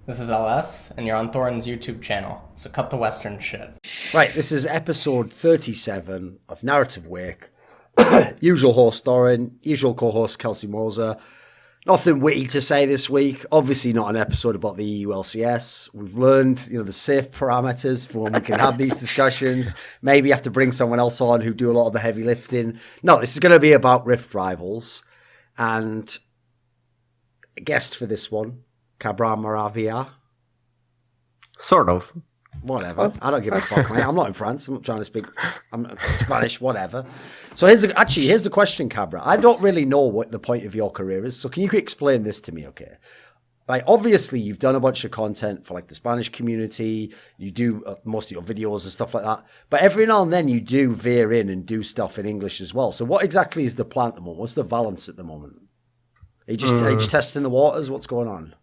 This is LS, and you're on Thorin's YouTube channel, so cut the Western shit. Right, this is episode 37 of Narrative Wake. Usual host Thorin, usual co-host Kelsey Moser. Nothing witty to say this week. Obviously not an episode about the EU LCS. We've learned, the safe parameters for when we can have these discussions. Maybe you have to bring someone else on who do a lot of the heavy lifting. No, this is going to be about Rift Rivals. And a guest for this one, cabramaravilla. Sort of. Whatever. I don't give a fuck, mate. I'm not in France. I'm not trying to speak I'm Spanish, whatever. So here's the question, Cabra. I don't really know what the point of your career is. So can you explain this to me, okay? Like, obviously, you've done a bunch of content for, like, the Spanish community. You do most of your videos and stuff like that. But every now and then you do veer in and do stuff in English as well. So what exactly is the plan at the moment? What's the balance at the moment? Are you just testing the waters? What's going on?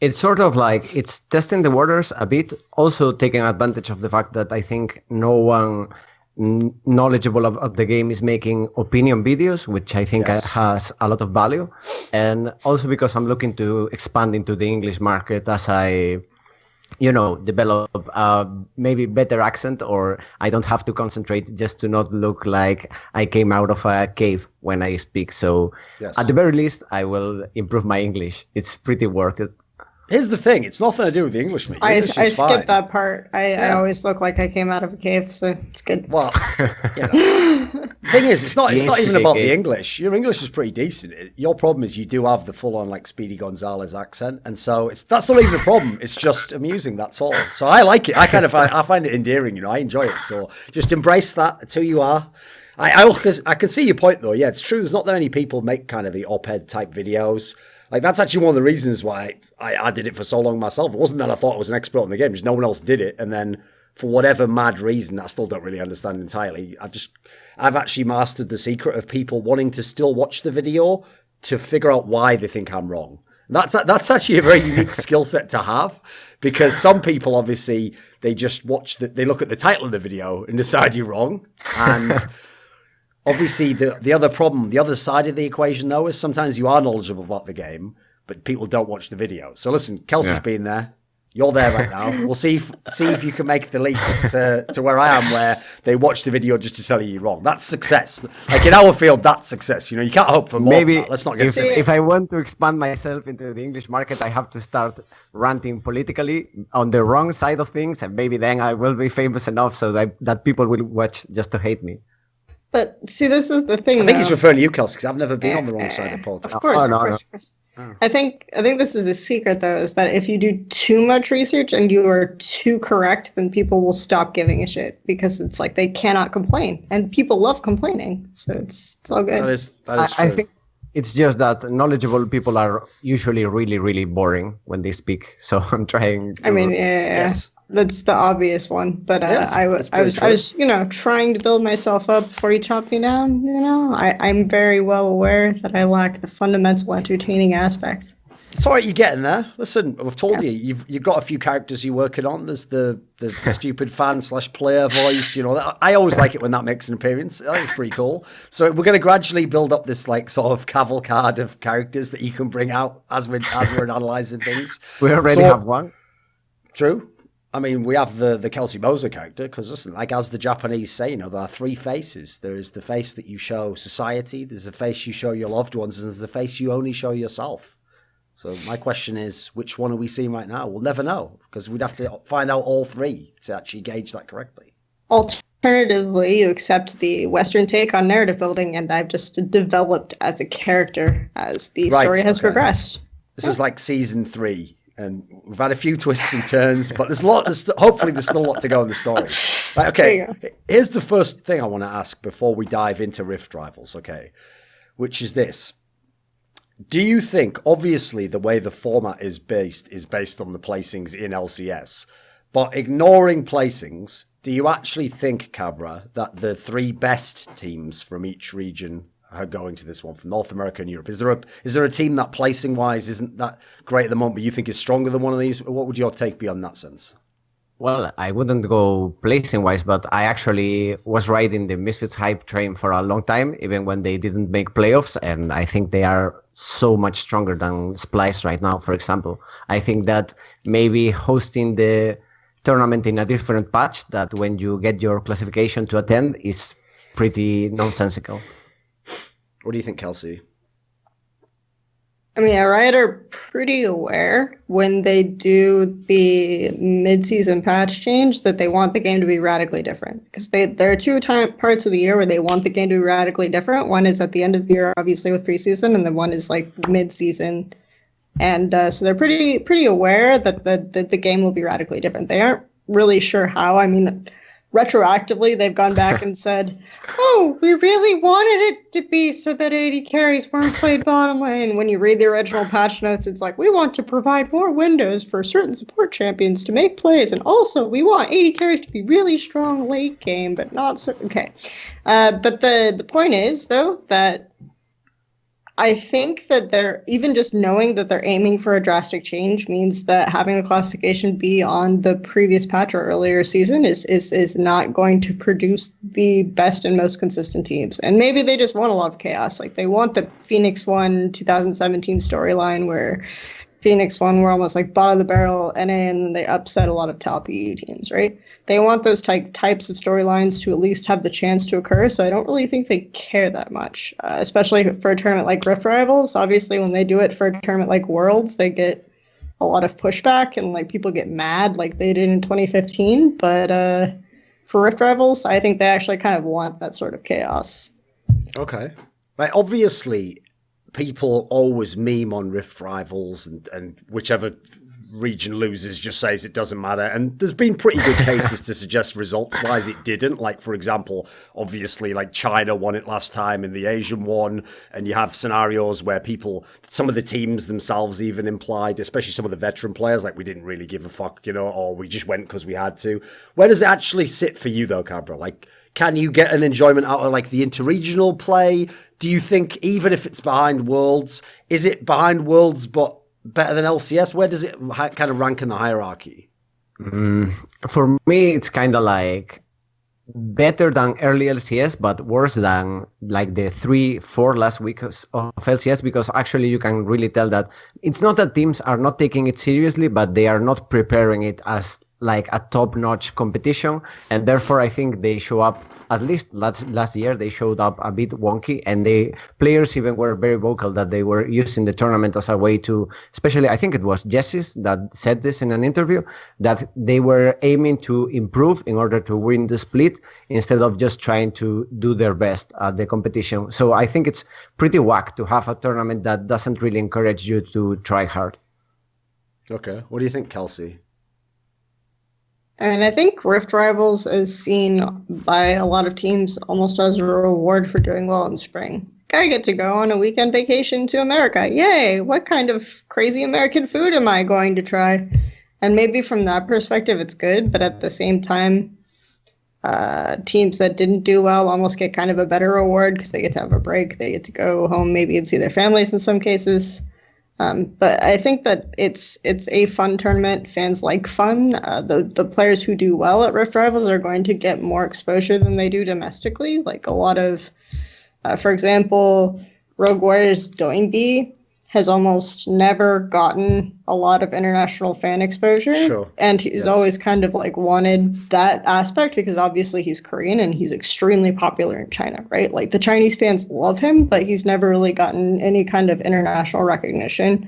It's sort of like it's testing the waters a bit, also taking advantage of the fact that I think no one knowledgeable of the game is making opinion videos, which I think has a lot of value. And also because I'm looking to expand into the English market as I, develop maybe better accent, or I don't have to concentrate just to not look like I came out of a cave when I speak. So at the very least, I will improve my English. It's pretty worth it. Here's the thing. It's nothing to do with the English, mate. I skipped that part. I always look like I came out of a cave, so it's good. Well, the thing is, it's not even about the English. Your English is pretty decent. Your problem is you do have the full-on, like, Speedy Gonzalez accent, and so that's not even a problem. It's just amusing, that's all. So I like it. I find it endearing, I enjoy it. So just embrace that. It's who you are. I can see your point, though. Yeah, it's true. There's not that many people make kind of the op-ed type videos. Like, that's actually one of the reasons why I did it for so long myself. It wasn't that I thought I was an expert in the game, just no one else did it. And then for whatever mad reason, I still don't really understand entirely. I've actually mastered the secret of people wanting to still watch the video to figure out why they think I'm wrong. That's actually a very unique skill set to have, because some people, obviously, they just they look at the title of the video and decide you're wrong. And obviously, the other problem, the other side of the equation, though, is sometimes you are knowledgeable about the game, but people don't watch the video. So listen, Kelsey's been there. You're there right now. We'll see if you can make the leap to where I am, where they watch the video just to tell you you're wrong. That's success. Like, in our field, that's success. You can't hope for more. Maybe let's not get if I want to expand myself into the English market, I have to start ranting politically on the wrong side of things, and maybe then I will be famous enough so that people will watch just to hate me. But see, this is the thing. I think he's referring to you, Kelsey, because I've never been on the wrong side of politics. Of course. Oh. I think this is the secret, though, is that if you do too much research and you are too correct, then people will stop giving a shit, because it's like they cannot complain, and people love complaining, so it's all good. That is true. I think it's just that knowledgeable people are usually really, really boring when they speak. So I'm trying to... Yes. That's the obvious one, but I was trying to build myself up before you chop me down. I'm very well aware that I lack the fundamental entertaining aspect. It's all right, you're getting there. Listen, I've told you, you've got a few characters you're working on. There's the stupid fan/player voice. I always like it when that makes an appearance. I think it's pretty cool. So we're going to gradually build up this, like, sort of cavalcade of characters that you can bring out as we're analysing things. We already have one. True. I mean, we have the Kelsey Moser character, because, listen, like, as the Japanese say, there are three faces. There is the face that you show society, there's the face you show your loved ones, and there's the face you only show yourself. So my question is, which one are we seeing right now? We'll never know, because we'd have to find out all three to actually gauge that correctly. Alternatively, you accept the Western take on narrative building, and I've just developed as a character as the story has progressed. This is like season 3. And we've had a few twists and turns, but hopefully there's still a lot to go in the story. Right, okay, here's the first thing I want to ask before we dive into Rift Rivals, okay, which is this. Do you think, obviously, the way the format is based on the placings in LCS, but ignoring placings, do you actually think, Cabra, that the 3 best teams from each region are going to this one, from North America and Europe? Is there a team that placing wise isn't that great at the moment, but you think is stronger than one of these? What would your take be on that sense? Well, I wouldn't go placing-wise, but I actually was riding the Misfits hype train for a long time, even when they didn't make playoffs, and I think they are so much stronger than Splyce right now, for example. I think that maybe hosting the tournament in a different patch, that when you get your classification to attend, is pretty nonsensical. What do you think, Kelsey? I mean, Riot are pretty aware when they do the mid-season patch change that they want the game to be radically different. Because there are parts of the year where they want the game to be radically different. One is at the end of the year, obviously with preseason, and then one is like mid-season. And so they're pretty aware that the game will be radically different. They aren't really sure how. I mean, retroactively, they've gone back and said, oh, we really wanted it to be so that 80 carries weren't played bottom lane. When you read the original patch notes, it's like, we want to provide more windows for certain support champions to make plays. And also, we want 80 carries to be really strong late game, but not so. Okay. But the point is, though, that I think that they're even just knowing that they're aiming for a drastic change means that having the classification be on the previous patch or earlier season is not going to produce the best and most consistent teams. And maybe they just want a lot of chaos. Like they want the Phoenix 1 2017 storyline where Phoenix 1 were almost like bottom of the barrel NA and they upset a lot of top EU teams, right? They want those types of storylines to at least have the chance to occur, so I don't really think they care that much, especially for a tournament like Rift Rivals. Obviously, when they do it for a tournament like Worlds, they get a lot of pushback and like people get mad like they did in 2015, but for Rift Rivals, I think they actually kind of want that sort of chaos. Okay. Right, obviously, people always meme on Rift Rivals and whichever region loses just says it doesn't matter. And there's been pretty good cases to suggest results-wise it didn't. Like, for example, obviously, like China won it last time in the Asian one. And you have scenarios where some of the teams themselves even implied, especially some of the veteran players, like we didn't really give a fuck, or we just went because we had to. Where does it actually sit for you though, Cabra? Like, can you get an enjoyment out of like the interregional play? Do you think even if it's behind Worlds, is it behind Worlds but better than LCS? Where does it kind of rank in the hierarchy? For me, it's kind of like better than early LCS, but worse than like the 3-4 last weeks of LCS, because actually you can really tell that it's not that teams are not taking it seriously, but they are not preparing it as like a top-notch competition, and therefore I think they show up, at least last year they showed up a bit wonky, and the players even were very vocal that they were using the tournament as a way to, especially I think it was Jessis that said this in an interview, that they were aiming to improve in order to win the split instead of just trying to do their best at the competition. So I think it's pretty whack to have a tournament that doesn't really encourage you to try hard. Okay, what do you think, Kelsey? I mean, I think Rift Rivals is seen by a lot of teams almost as a reward for doing well in spring. I get to go on a weekend vacation to America. Yay! What kind of crazy American food am I going to try? And maybe from that perspective, it's good. But at the same time, teams that didn't do well almost get kind of a better reward because they get to have a break. They get to go home maybe and see their families in some cases. But I think that it's a fun tournament. Fans like fun. The players who do well at Rift Rivals are going to get more exposure than they do domestically. Like a lot of, for example, Rogue Warriors Doinby has almost never gotten a lot of international fan exposure. Sure. And he's always kind of like wanted that aspect because obviously he's Korean and he's extremely popular in China, right? Like the Chinese fans love him, but he's never really gotten any kind of international recognition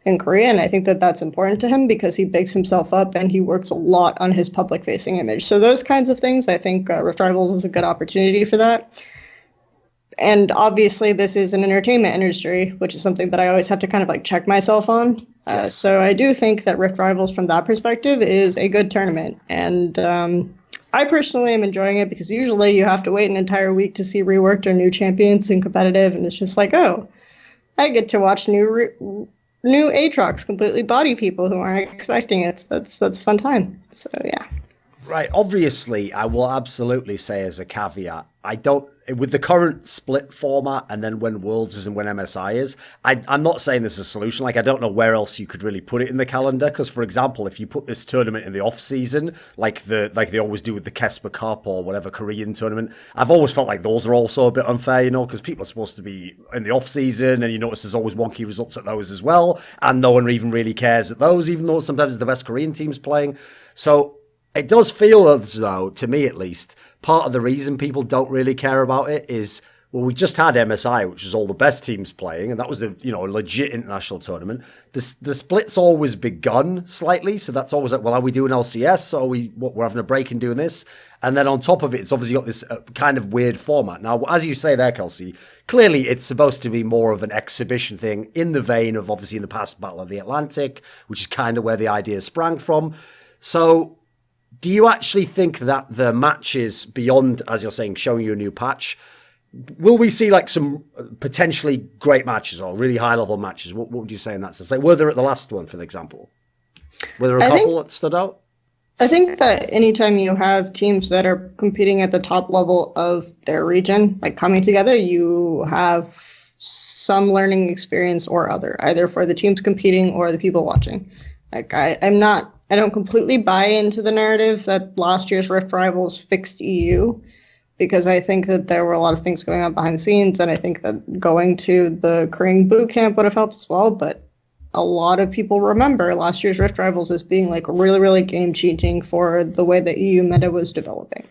in Korea. And I think that that's important to him because he bigs himself up and he works a lot on his public facing image. So those kinds of things, I think Rift Rivals is a good opportunity for that. And obviously this is an entertainment industry, which is something that I always have to kind of like check myself on. Yes. So I do think that Rift Rivals from that perspective is a good tournament. And I personally am enjoying it because usually you have to wait an entire week to see reworked or new champions in competitive. And it's just like, oh, I get to watch new Aatrox completely body people who aren't expecting it. That's a fun time. So yeah. Right. Obviously, I will absolutely say as a caveat, I don't, with the current split format and then when Worlds is and when MSI is, I'm not saying there's a solution. Like, I don't know where else you could really put it in the calendar. Because, for example, if you put this tournament in the off season, like they always do with the Kesper Cup or whatever Korean tournament, I've always felt like those are also a bit unfair, you know, because people are supposed to be in the off season, and you notice there's always wonky results at those as well, and no one even really cares at those, even though sometimes it's the best Korean teams playing. So it does feel as though, to me at least, part of the reason people don't really care about it is, well, we just had MSI, which was all the best teams playing, and that was a legit international tournament. The split's always begun slightly, so that's always like, well, are we doing LCS, or we're having a break and doing this? And then on top of it, it's obviously got this kind of weird format. Now, as you say there, Kelsey, clearly it's supposed to be more of an exhibition thing in the vein of, obviously, in the past Battle of the Atlantic, which is kind of where the idea sprang from. So do you actually think that the matches beyond, as you're saying, showing you a new patch, will we see like some potentially great matches or really high level matches? What would you say in that sense? Like, were there at the last one, for example? Were there a couple that stood out? I think that anytime you have teams that are competing at the top level of their region, like coming together, you have some learning experience or other, either for the teams competing or the people watching. Like, I don't completely buy into the narrative that last year's Rift Rivals fixed EU, because I think that there were a lot of things going on behind the scenes, and I think that going to the Korean boot camp would have helped as well. But a lot of people remember last year's Rift Rivals as being like really, really game-changing for the way the EU meta was developing,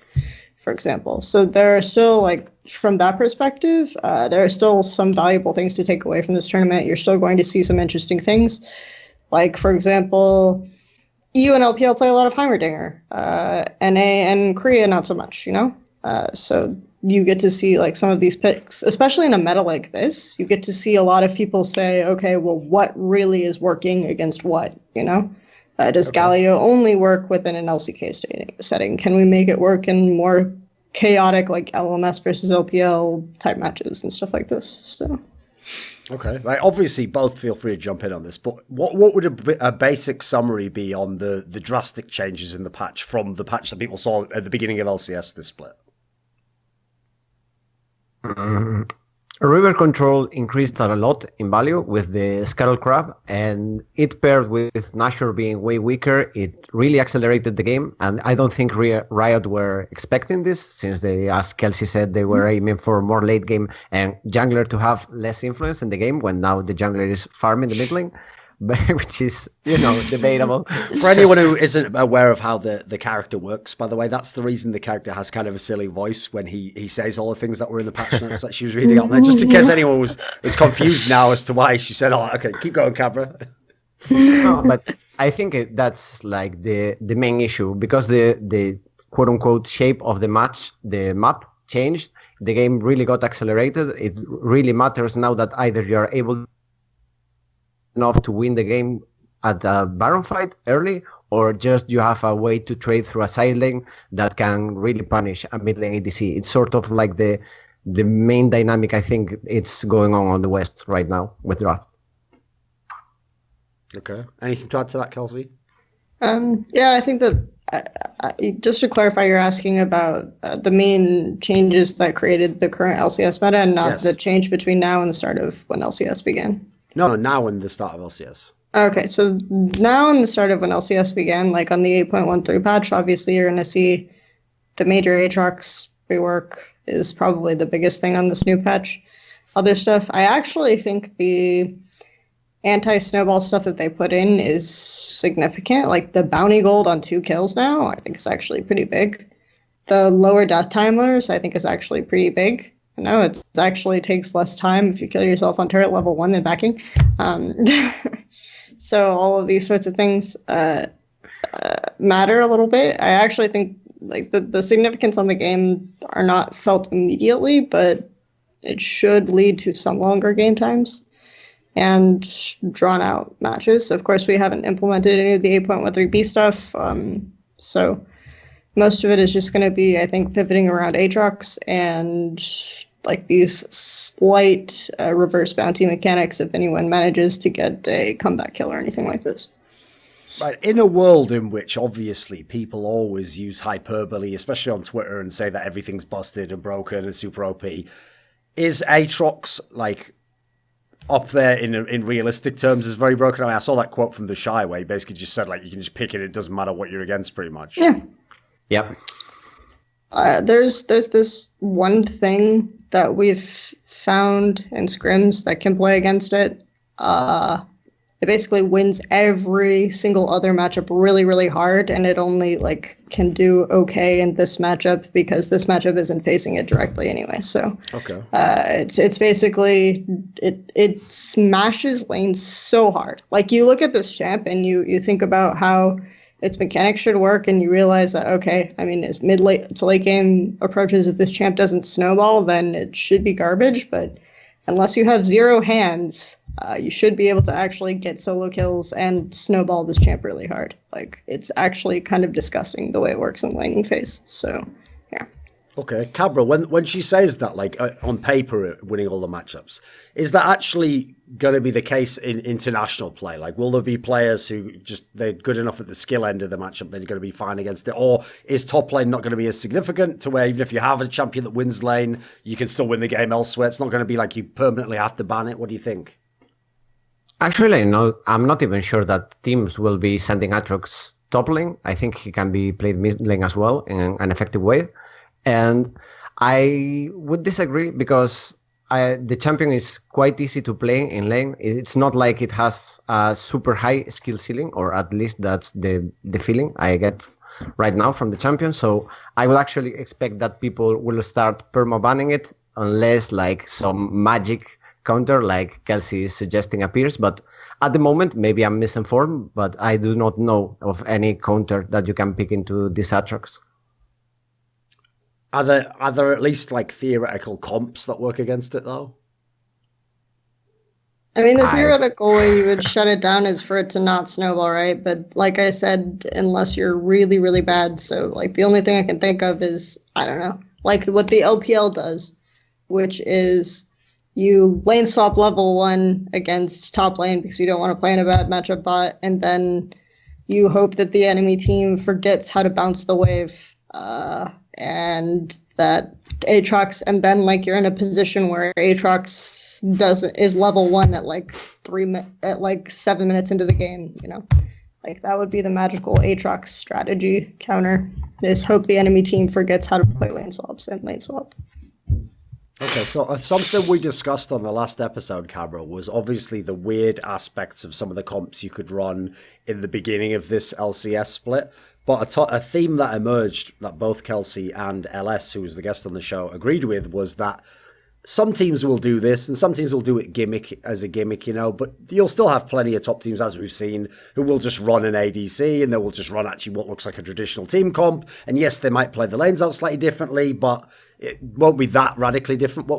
for example. So there are still, like, from that perspective, there are still some valuable things to take away from this tournament. You're still going to see some interesting things. Like, for example, EU and LPL play a lot of Heimerdinger. NA and Korea, not so much, you know? So you get to see like some of these picks, especially in a meta like this, you get to see a lot of people say, okay, well, what really is working against what, you know? Does Galio only work within an LCK setting? Can we make it work in more chaotic, like LMS versus LPL type matches and stuff like this? So. Okay, right. Obviously, both feel free to jump in on this, but what would a basic summary be on the drastic changes in the patch from the patch that people saw at the beginning of LCS this split? River control increased a lot in value with the Scuttle Crab, and it paired with Nashor being way weaker, it really accelerated the game. And I don't think Riot were expecting this, since they, as Kelsey said, they were aiming for more late game and jungler to have less influence in the game, when now the jungler is farming the mid lane. Which is, debatable. For anyone who isn't aware of how the character works, by the way, that's the reason the character has kind of a silly voice when he says all the things that were in the patch notes that she was reading out there, just in case anyone was confused now as to why she said, oh, okay, keep going, Cabra. No, but I think that's like the main issue, because the quote-unquote shape of the map changed. The game really got accelerated. It really matters now that either you are able enough to win the game at a Baron fight early, or just you have a way to trade through a side lane that can really punish a mid lane ADC. It's sort of like the main dynamic I think it's going on the West right now with draft. Okay. Anything to add to that, Kelsey? Yeah, I think that just to clarify, you're asking about the main changes that created the current LCS meta, and not the change between now and the start of when LCS began. No, now and the start of LCS. Okay, so now in the start of when LCS began, like on the 8.13 patch, obviously you're going to see the major Aatrox rework is probably the biggest thing on this new patch. Other stuff, I actually think the anti-snowball stuff that they put in is significant. Like the bounty gold on 2 kills now, I think is actually pretty big. The lower death timers, I think is actually pretty big. No, it actually takes less time if you kill yourself on turret level 1 than backing. So all of these sorts of things matter a little bit. I actually think like the significance on the game are not felt immediately, but it should lead to some longer game times and drawn out matches. Of course, we haven't implemented any of the 8.13b stuff, so most of it is just going to be, I think, pivoting around Aatrox and like these slight reverse bounty mechanics if anyone manages to get a comeback kill or anything like this. Right, in a world in which obviously people always use hyperbole, especially on Twitter, and say that everything's busted and broken and super OP, is Aatrox like up there in realistic terms as very broken? I mean, I saw that quote from the Shy where he basically just said like you can just pick it doesn't matter what you're against, pretty much. Yep. There's this one thing that we've found in scrims that can play against it. It basically wins every single other matchup really, really hard, and it only like can do okay in this matchup because this matchup isn't facing it directly anyway. So okay, it's basically it smashes lanes so hard. Like you look at this champ and you think about how its mechanics should work, and you realize that okay, I mean, as mid-late to late game approaches, if this champ doesn't snowball, then it should be garbage. But unless you have zero hands, you should be able to actually get solo kills and snowball this champ really hard. Like, it's actually kind of disgusting the way it works in laning phase. So, yeah. Okay, Cabra, when she says that, like, on paper, winning all the matchups, is that actually going to be the case in international play? Like, will there be players who they're good enough at the skill end of the matchup, they're going to be fine against it? Or is top lane not going to be as significant to where even if you have a champion that wins lane, you can still win the game elsewhere? It's not going to be like you permanently have to ban it. What do you think? Actually, no, I'm not even sure that teams will be sending Aatrox top lane. I think he can be played mid lane as well in an effective way. And I would disagree because the champion is quite easy to play in lane. It's not like it has a super high skill ceiling, or at least that's the feeling I get right now from the champion. So I would actually expect that people will start perma-banning it unless like some magic counter like Kelsey is suggesting appears. But at the moment, maybe I'm misinformed, but I do not know of any counter that you can pick into this Aatrox. Are there at least like theoretical comps that work against it though? I mean, the theoretical way you would shut it down is for it to not snowball, right? But like I said, unless you're really, really bad. So like the only thing I can think of is, I don't know, like what the LPL does, which is you lane swap level 1 against top lane because you don't want to play in a bad matchup bot, and then you hope that the enemy team forgets how to bounce the wave, and that Aatrox, and then like you're in a position where Aatrox is level 1 at like 7 minutes into the game, you know, like that would be the magical Aatrox strategy counter, is hope the enemy team forgets how to play lane swaps and lane swap. Okay, so something we discussed on the last episode, Cabra, was obviously the weird aspects of some of the comps you could run in the beginning of this LCS split. But a theme that emerged that both Kelsey and LS, who was the guest on the show, agreed with was that some teams will do this and some teams will do it as a gimmick, you know, but you'll still have plenty of top teams, as we've seen, who will just run an ADC and they will just run actually what looks like a traditional team comp. And yes, they might play the lanes out slightly differently, but it won't be that radically different.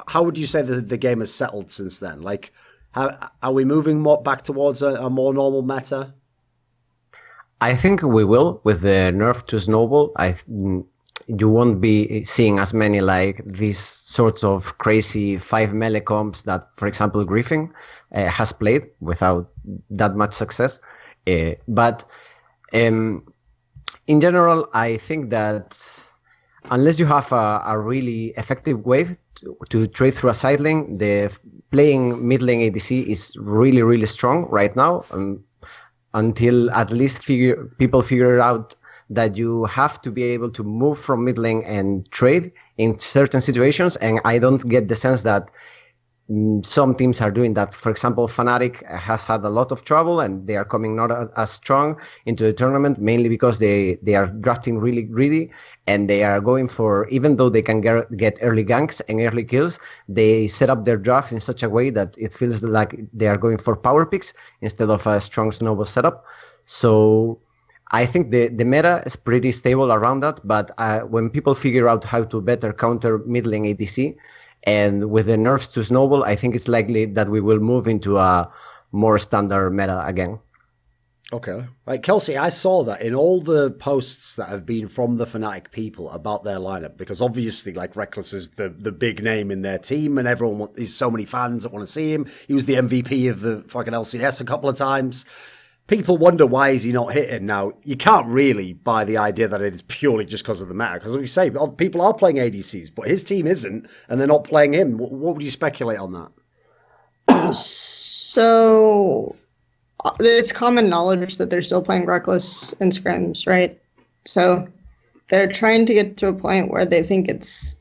How would you say the game has settled since then? Like, how are we moving more back towards a more normal meta? I think we will with the nerf to snowball. You won't be seeing as many like these sorts of crazy 5 melee comps that, for example, Griffin has played without that much success. But in general, I think that unless you have a really effective wave to trade through a side lane, the playing mid lane ADC is really, really strong right now. Until at least people figure out that you have to be able to move from mid lane and trade in certain situations. And I don't get the sense that some teams are doing that. For example, Fnatic has had a lot of trouble and they are coming not as strong into the tournament, mainly because they are drafting really greedy and they are going for, even though they can get early ganks and early kills, they set up their draft in such a way that it feels like they are going for power picks instead of a strong snowball setup. So I think the meta is pretty stable around that, but when people figure out how to better counter mid lane ADC, and with the nerfs to snowball, I think it's likely that we will move into a more standard meta again. Okay. Right, Kelsey, I saw that in all the posts that have been from the Fnatic people about their lineup, because obviously, like, Reckless is the big name in their team, and there's so many fans that want to see him. He was the MVP of the fucking LCS a couple of times. people wonder why is he not hitting. Now, you can't really buy the idea that it is purely just because of the meta. Because, like we say, people are playing ADCs, but his team isn't, and they're not playing him. What would you speculate on that? So, it's common knowledge that they're still playing Reckless in scrims, right? So, they're trying to get to a point where they think it's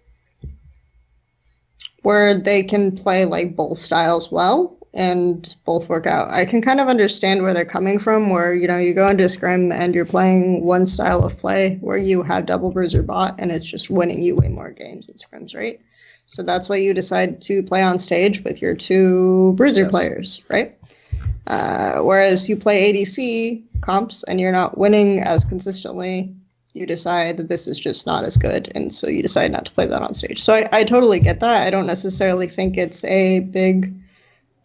where they can play like both styles well and both work out. I can kind of understand where they're coming from, where, you know, you go into a scrim and you're playing one style of play where you have double bruiser bot and it's just winning you way more games in scrims, right? So that's why you decide to play on stage with your two bruiser players, right? Whereas you play ADC comps and you're not winning as consistently, you decide that this is just not as good, and so you decide not to play that on stage. So I totally get that. I don't necessarily think it's a big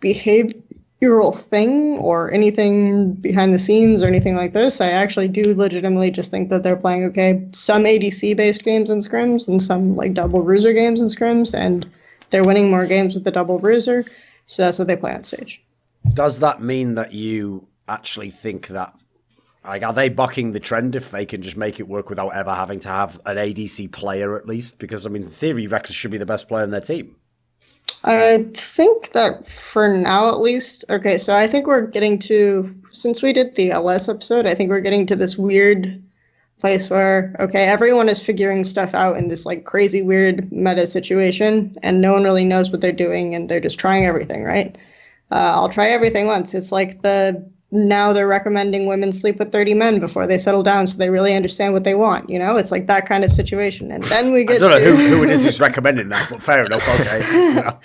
behavioral thing or anything behind the scenes or anything like this. I actually do legitimately just think that they're playing, okay, some ADC-based games in scrims and some like double bruiser games in scrims, and they're winning more games with the double bruiser, so that's what they play on stage. Does that mean that you actually think that, like, are they bucking the trend if they can just make it work without ever having to have an ADC player at least? Because, I mean, in theory, Reckless should be the best player in their team. I think that for now, at least, okay, so I think we're getting to, since we did the LS episode, I think we're getting to this weird place where, okay, everyone is figuring stuff out in this like crazy weird meta situation, and no one really knows what they're doing, and they're just trying everything, right? I'll try everything once. It's like now they're recommending women sleep with 30 men before they settle down so they really understand what they want, you know? It's like that kind of situation. And then we get I don't know who it is who's recommending that, but fair enough, okay. Yeah.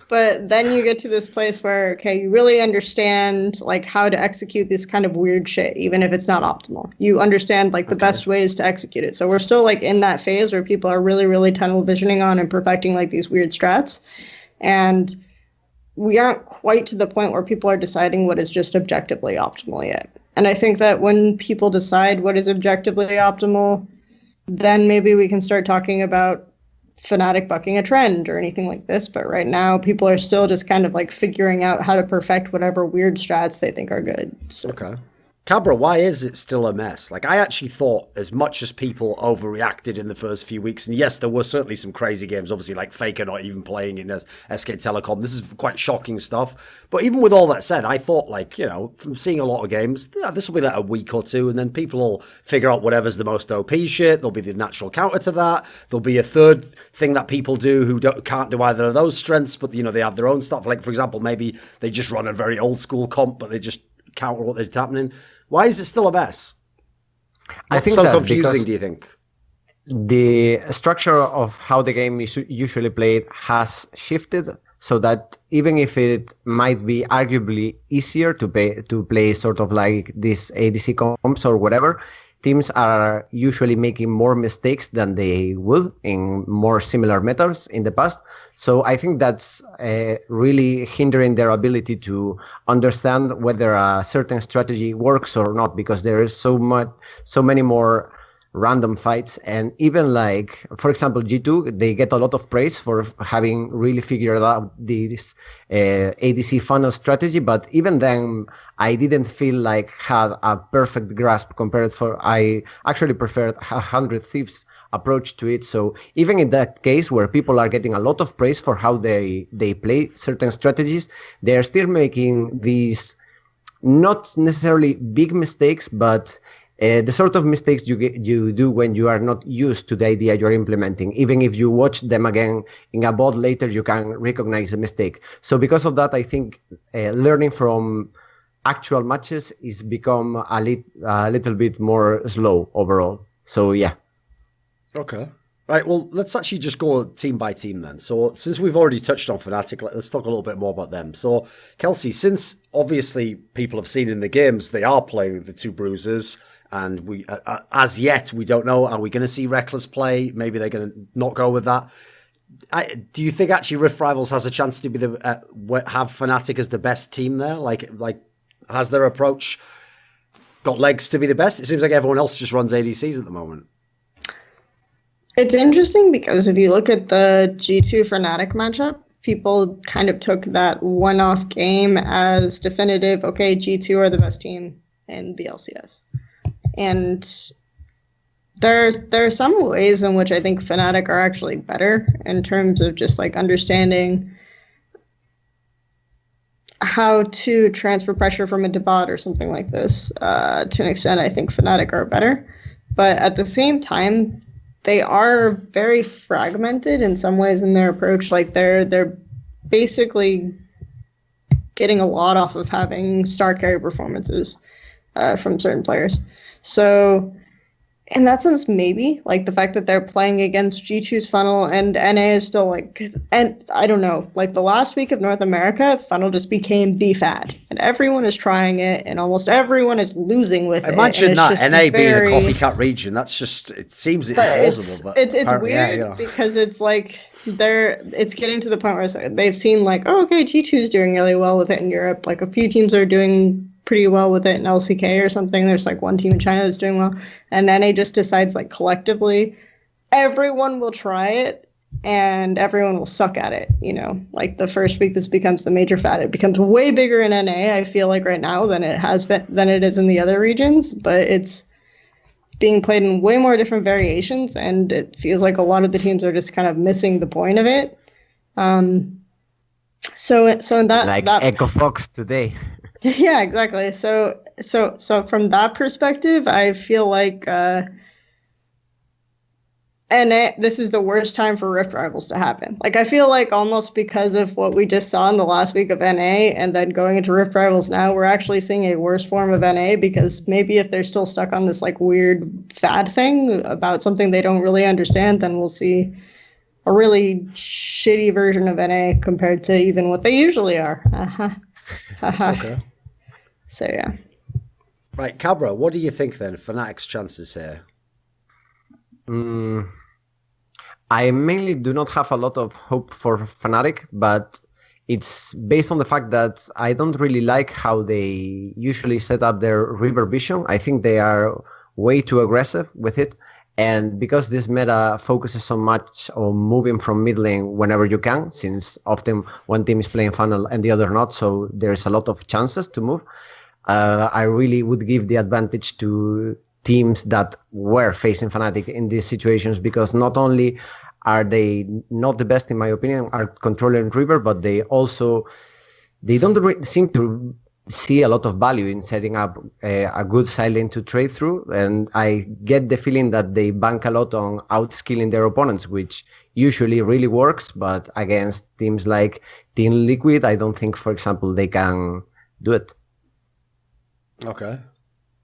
But then you get to this place where, okay, you really understand like how to execute this kind of weird shit, even if it's not optimal. You understand like the best ways to execute it. So we're still like in that phase where people are really, really tunnel visioning on and perfecting like these weird strats. And we aren't quite to the point where people are deciding what is just objectively optimal yet. And I think that when people decide what is objectively optimal, then maybe we can start talking about Fnatic bucking a trend or anything like this. But right now, people are still just kind of like figuring out how to perfect whatever weird strats they think are good. So. Okay. Cabra, why is it still a mess? Like, I actually thought, as much as people overreacted in the first few weeks, and yes, there were certainly some crazy games, obviously, like Faker not even playing in SK Telecom. This is quite shocking stuff. But even with all that said, I thought, like, you know, from seeing a lot of games, this will be like a week or two, and then people will figure out whatever's the most OP shit. There'll be the natural counter to that. There'll be a third thing that people do who can't do either of those strengths, but, you know, they have their own stuff. Like, for example, maybe they just run a very old school comp, but they just counter what they're happening. Why is it still a mess? I think so that confusing, do you think? The structure of how the game is usually played has shifted, so that even if it might be arguably easier to play sort of like these ADC comps or whatever, teams are usually making more mistakes than they would in more similar metas in the past. So I think that's really hindering their ability to understand whether a certain strategy works or not, because there is so many more random fights. And even like, for example, G2, they get a lot of praise for having really figured out this ADC funnel strategy. But even then, I didn't feel like had a perfect grasp I actually preferred 100 Thieves approach to it. So even in that case where people are getting a lot of praise for how they play certain strategies, they're still making these not necessarily big mistakes, but the sort of mistakes you do when you are not used to the idea you're implementing. Even if you watch them again in a bot later, you can recognize the mistake. So because of that, I think learning from actual matches is become a little bit more slow overall. So yeah. Okay. Right, well, let's actually just go team by team then. So since we've already touched on Fnatic, let's talk a little bit more about them. So, Kelsey, since obviously people have seen in the games they are playing the two bruisers, and we, as yet, we don't know, are we going to see Reckless play? Maybe they're going to not go with that. Do you think actually Rift Rivals has a chance to be have Fnatic as the best team there? Like has their approach got legs to be the best? It seems like everyone else just runs ADCs at the moment. It's interesting because if you look at the G2 Fnatic matchup, people kind of took that one-off game as definitive, okay, G2 are the best team. in the LCS. And there are some ways in which I think Fnatic are actually better in terms of just like understanding how to transfer pressure from into bot or something like this. To an extent, I think Fnatic are better. But at the same time, they are very fragmented in some ways in their approach. Like they're basically getting a lot off of having star carry performances from certain players. So in that sense, maybe like the fact that they're playing against G2's funnel and NA is still like, and I don't know, like the last week of North America, funnel just became the fad, and everyone is trying it, and almost everyone is losing with it. Imagine that NA being a copycat region. That's just, it seems implausible. It's weird because it's like it's getting to the point where they've seen like, oh, okay, G2's doing really well with it in Europe. Like a few teams are doing pretty well with it in LCK or something. There's like one team in China that's doing well, and NA just decides like collectively everyone will try it and everyone will suck at it. You know, like the first week this becomes the major fad. It becomes way bigger in NA, I feel like right now, than it is in the other regions, but it's being played in way more different variations, and it feels like a lot of the teams are just kind of missing the point of it. So in that, like Echo Fox today. Yeah, exactly. So from that perspective, I feel like this is the worst time for Rift Rivals to happen. Like I feel like almost because of what we just saw in the last week of NA and then going into Rift Rivals now, we're actually seeing a worse form of NA, because maybe if they're still stuck on this like weird fad thing about something they don't really understand, then we'll see a really shitty version of NA compared to even what they usually are. Okay. So yeah. Right, Cabra, what do you think then? Fnatic's chances here? I mainly do not have a lot of hope for Fnatic, but it's based on the fact that I don't really like how they usually set up their river vision. I think they are way too aggressive with it. And because this meta focuses so much on moving from mid lane whenever you can, since often one team is playing funnel and the other not, so there's a lot of chances to move. I really would give the advantage to teams that were facing Fnatic in these situations, because not only are they not the best, in my opinion, are controlling river, but they don't seem to see a lot of value in setting up a good side lane to trade through. And I get the feeling that they bank a lot on outskilling their opponents, which usually really works, but against teams like Team Liquid, I don't think, for example, they can do it. Okay.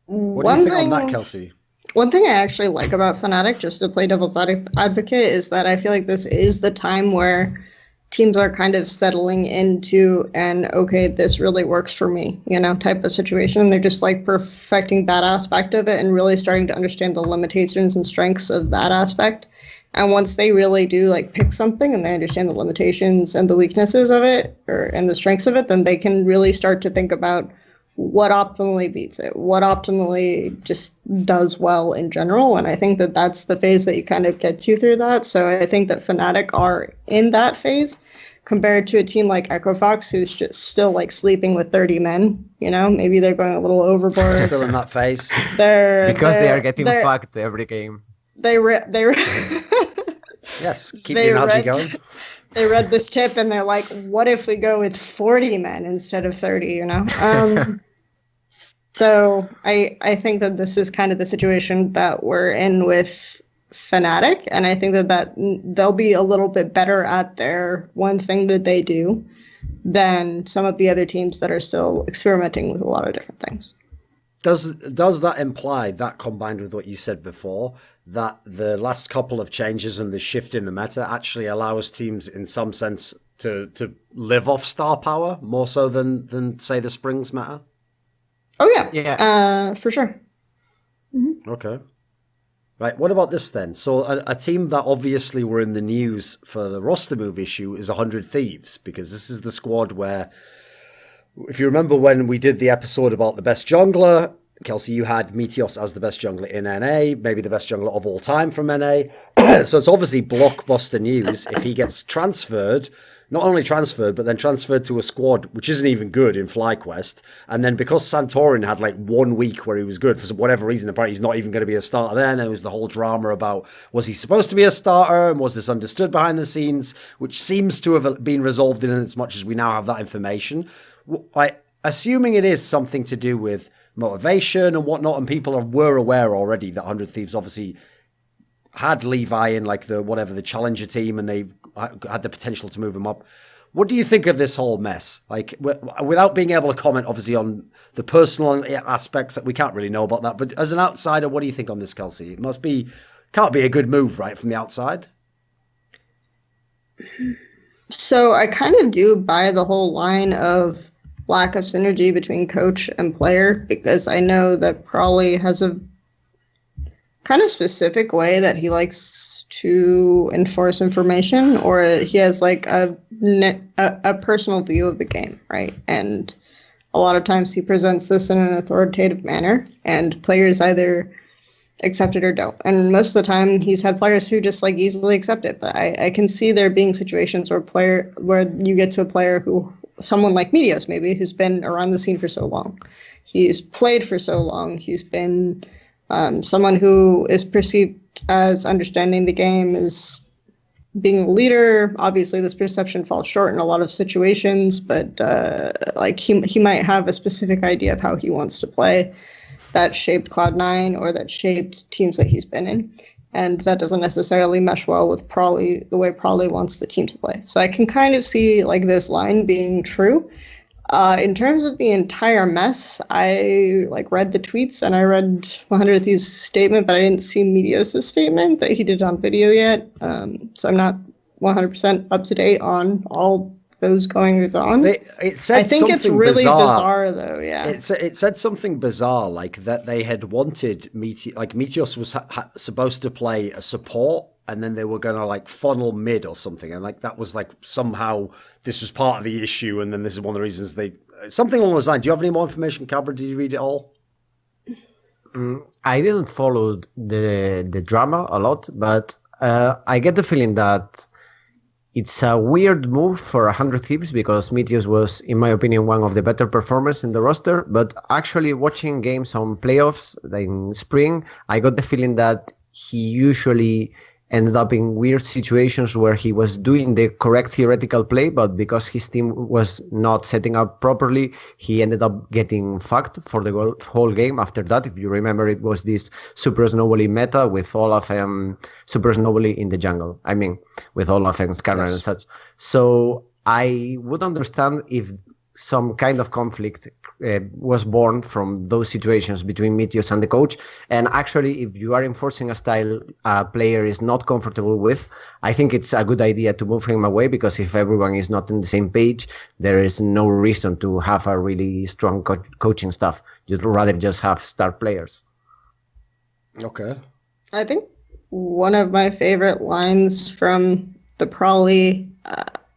What do you think on that, Kelsey? One thing I actually like about Fnatic, just to play devil's advocate, is that I feel like this is the time where teams are kind of settling into an, okay, this really works for me, type of situation. They're just like perfecting that aspect of it and really starting to understand the limitations and strengths of that aspect. And once they really do like pick something and they understand the limitations and the weaknesses of it and the strengths of it, then they can really start to think about what optimally beats it, what optimally just does well in general. And I think that that's the phase that you kind of get to through that. So I think that Fnatic are in that phase compared to a team like Echo Fox, who's just still like sleeping with 30 men. Maybe they're going a little overboard. Still in that phase. They are getting fucked every game. Yes, keep the analogy going. They read this tip and they're like, what if we go with 40 men instead of 30, So I think that this is kind of the situation that we're in with Fnatic, and I think that they'll be a little bit better at their one thing that they do than some of the other teams that are still experimenting with a lot of different things. Does that imply, that combined with what you said before, that the last couple of changes and the shift in the meta actually allows teams in some sense to live off star power more so than say the Springs meta? Oh yeah. For sure. Mm-hmm. Okay. Right, what about this then? So a team that obviously were in the news for the roster move issue is 100 Thieves, because this is the squad where, if you remember when we did the episode about the best jungler, Kelsey, you had Meteos as the best jungler in NA, maybe the best jungler of all time from NA. So it's obviously blockbuster news if he gets transferred not only transferred, but then transferred to a squad which isn't even good in FlyQuest. And then because Santorin had like 1 week where he was good, for whatever reason, apparently he's not even going to be a starter then. There was the whole drama about, was he supposed to be a starter, and was this understood behind the scenes, which seems to have been resolved in as much as we now have that information. Assuming it is something to do with motivation and whatnot, and people were aware already that 100 Thieves obviously had Levi in like the challenger team, and they had the potential to move him up. What do you think of this whole mess? Like, without being able to comment obviously on the personal aspects that we can't really know about that, but as an outsider, what do you think on this, Kelsey? It can't be a good move, right, from the outside? So I kind of do buy the whole line of lack of synergy between coach and player, because I know that Prawley has a kind of specific way that he likes to enforce information, or he has like a personal view of the game, right? And a lot of times he presents this in an authoritative manner, and players either accept it or don't. And most of the time he's had players who just like easily accept it. But I can see there being situations where you get to a player who, someone like Meteos maybe, who's been around the scene for so long. He's played for so long. He's been someone who is perceived as understanding the game, as being a leader. Obviously, this perception falls short in a lot of situations, but like he might have a specific idea of how he wants to play that shaped Cloud9 or that shaped teams that he's been in. And that doesn't necessarily mesh well with Prawley, the way Prawley wants the team to play. So I can kind of see like this line being true. In terms of the entire mess, I like read the tweets and I read 100 Thieves' statement, but I didn't see Meteos' statement that he did on video yet. So I'm not 100% up to date on all those goings on. It said I think it's really bizarre though. Yeah, it said something bizarre, like that they had wanted Meteos was supposed to play a support, and then they were going to like funnel mid or something, and like that was like somehow this was part of the issue, and then this is one of the reasons something along those lines. Do you have any more information, Cabra? Did you read it all? I didn't follow the drama a lot, but I get the feeling that it's a weird move for 100 Thieves, because Meteos was, in my opinion, one of the better performers in the roster. But actually watching games on playoffs in spring, I got the feeling that he usually ended up in weird situations where he was doing the correct theoretical play, but because his team was not setting up properly, he ended up getting fucked for the whole game after that. If you remember, it was this Super Snowbally meta with all of Super Snowbally in the jungle. I mean, with all of Skarner and such. So I would understand if some kind of conflict was born from those situations between Meteos and the coach. And actually, if you are enforcing a style a player is not comfortable with, I think it's a good idea to move him away, because if everyone is not on the same page, there is no reason to have a really strong coaching staff. You'd rather just have star players. Okay. I think one of my favorite lines from the Prawley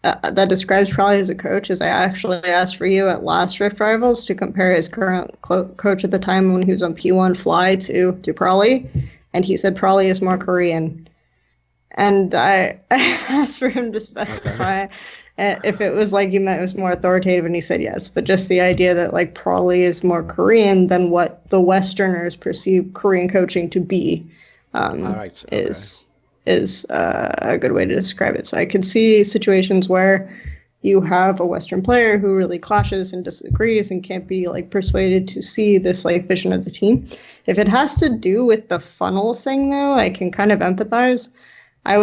that describes Prawley as a coach is, I actually asked for you at last Rift Rivals to compare his current coach at the time when he was on P1 Fly to Prawley, and he said Prawley is more Korean. And I asked for him to specify if it was like you meant it was more authoritative, and he said yes. But just the idea that like Prawley is more Korean than what the Westerners perceive Korean coaching to be is a good way to describe it. So I could see situations where you have a Western player who really clashes and disagrees and can't be like persuaded to see this like vision of the team. If it has to do with the funnel thing though, I can kind of empathize. I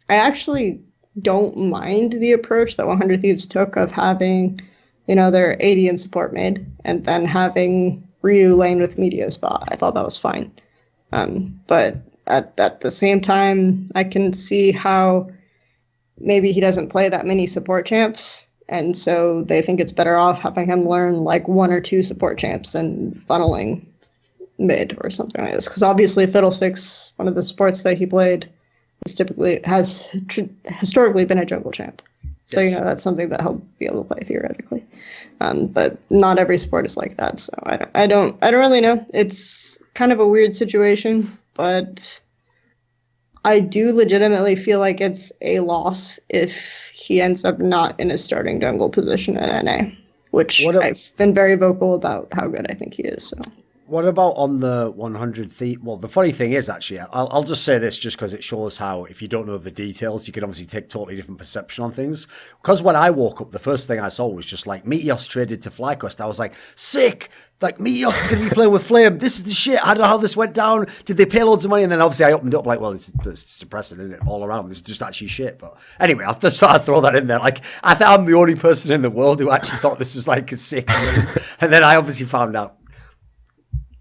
actually don't mind the approach that 100 Thieves took of having, their AD and support mid, and then having Ryu lane with Meteos bot. I thought that was fine. But at the same time, I can see how maybe he doesn't play that many support champs, and so they think it's better off having him learn like 1 or 2 support champs and funneling mid or something like this. Because obviously Fiddlesticks, one of the supports that he played, has historically been a jungle champ. So that's something that he'll be able to play theoretically. But not every sport is like that. So I don't really know. It's kind of a weird situation. But I do legitimately feel like it's a loss if he ends up not in a starting jungle position in NA, which I've been very vocal about how good I think he is. So. What about on the 100 Thieves? Well, the funny thing is, actually, I'll just say this just because it shows how, if you don't know the details, you can obviously take totally different perception on things. Because when I woke up, the first thing I saw was just like Meteos traded to FlyQuest. I was like, sick! Like, Meteos is going to be playing with Flame. This is the shit. I don't know how this went down. Did they pay loads of money? And then obviously I opened up like, well, it's depressing, isn't it? All around. This is just actually shit. But anyway, I'll just try to throw that in there. Like, I think I'm the only person in the world who actually thought this was like a sick move. And then I obviously found out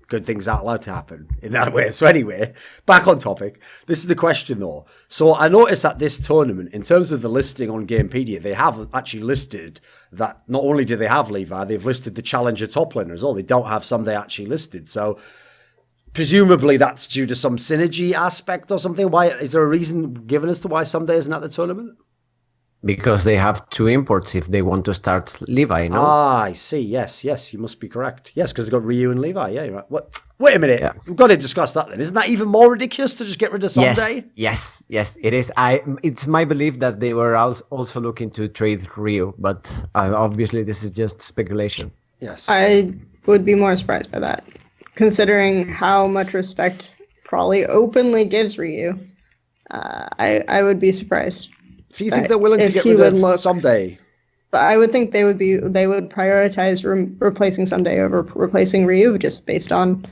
good things aren't allowed to happen in that way. So anyway, back on topic. This is the question though. So I noticed at this tournament, in terms of the listing on Gamepedia, they have actually listed that not only do they have Levi, they've listed the challenger top laner as well. They don't have Someday actually listed. So presumably that's due to some synergy aspect or something. Why is there a reason given as to why Someday isn't at the tournament? Because they have 2 imports if they want to start Levi, no? Ah, I see. Yes, you must be correct. Yes, because they've got Ryu and Levi. Yeah, you're right. What? Wait a minute. Yeah. We've got to discuss that then. Isn't that even more ridiculous to just get rid of Someday? Yes, it is. It's my belief that they were also looking to trade Ryu, but obviously this is just speculation. Yes. I would be more surprised by that, considering how much respect Prawley openly gives Ryu. I would be surprised. So you think they're willing to get rid of Someday? But I would think they would prioritize replacing Someday over replacing Ryu, just based on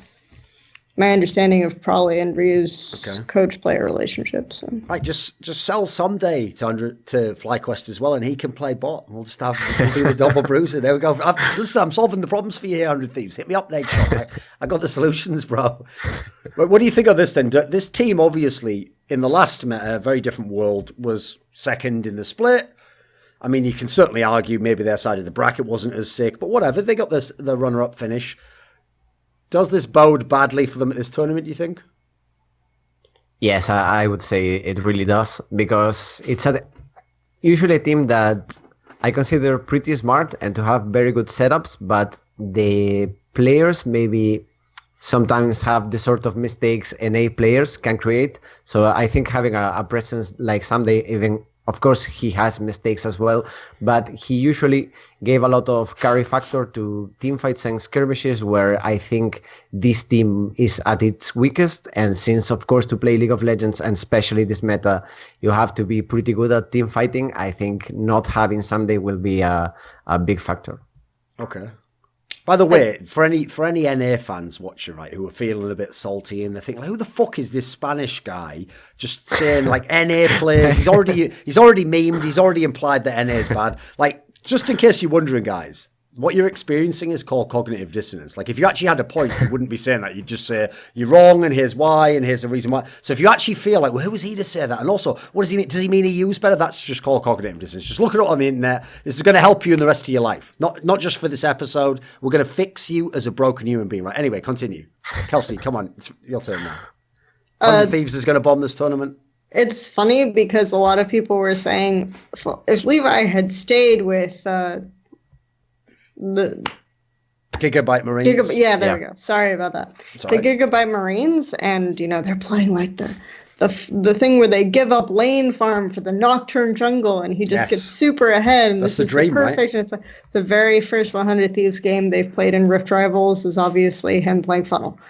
my understanding of Prawley and Ryu's coach-player relationship. So. Right, just sell Someday to FlyQuest as well, and he can play bot. We'll just we'll do the double bruiser. There we go. Listen, I'm solving the problems for you here, 100 Thieves. Hit me up next shot. I got the solutions, bro. But what do you think of this then? This team, obviously, in the last meta, very different world, was second in the split. I mean, you can certainly argue maybe their side of the bracket wasn't as sick, but whatever. They got the runner-up finish. Does this bode badly for them at this tournament, do you think? Yes, I would say it really does, because it's usually a team that I consider pretty smart and to have very good setups, but the players maybe sometimes have the sort of mistakes NA players can create. So I think having a presence like Someday, even, of course, he has mistakes as well, but he usually gave a lot of carry factor to teamfights and skirmishes where I think this team is at its weakest. And since, of course, to play League of Legends, and especially this meta, you have to be pretty good at team fighting, I think not having Someday will be a big factor. Okay. By the way, for any NA fans watching, right, who are feeling a bit salty and they think, like, who the fuck is this Spanish guy just saying like NA players? He's already memed. He's already implied that NA is bad. Like, just in case you're wondering, guys, what you're experiencing is called cognitive dissonance. Like, if you actually had a point, you wouldn't be saying that. You'd just say, you're wrong, and here's why, and here's the reason why. So if you actually feel like, well, who was he to say that? And also, what does he mean? Does he mean he used better? That's just called cognitive dissonance. Just look it up on the internet. This is going to help you in the rest of your life. Not just for this episode. We're going to fix you as a broken human being, right? Anyway, continue. Kelsey, come on. It's your turn now. Thieves is going to bomb this tournament. It's funny because a lot of people were saying if Levi had stayed with the Gigabyte Marines. We go. Sorry about that. Gigabyte Marines, and they're playing like the thing where they give up lane farm for the Nocturne jungle, and he just gets super ahead. And that's this is dream, perfect. Right? And it's like the very first 100 Thieves game they've played in Rift Rivals is obviously him playing Funnel.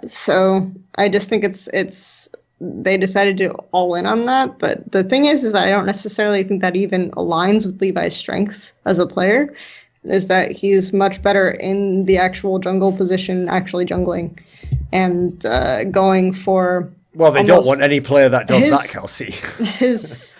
So I just think it's they decided to all in on that. But the thing is that I don't necessarily think that even aligns with Levi's strengths as a player. Is that he's much better in the actual jungle position, actually jungling, and going for. Well, they don't want any player that does that, Kelsey. His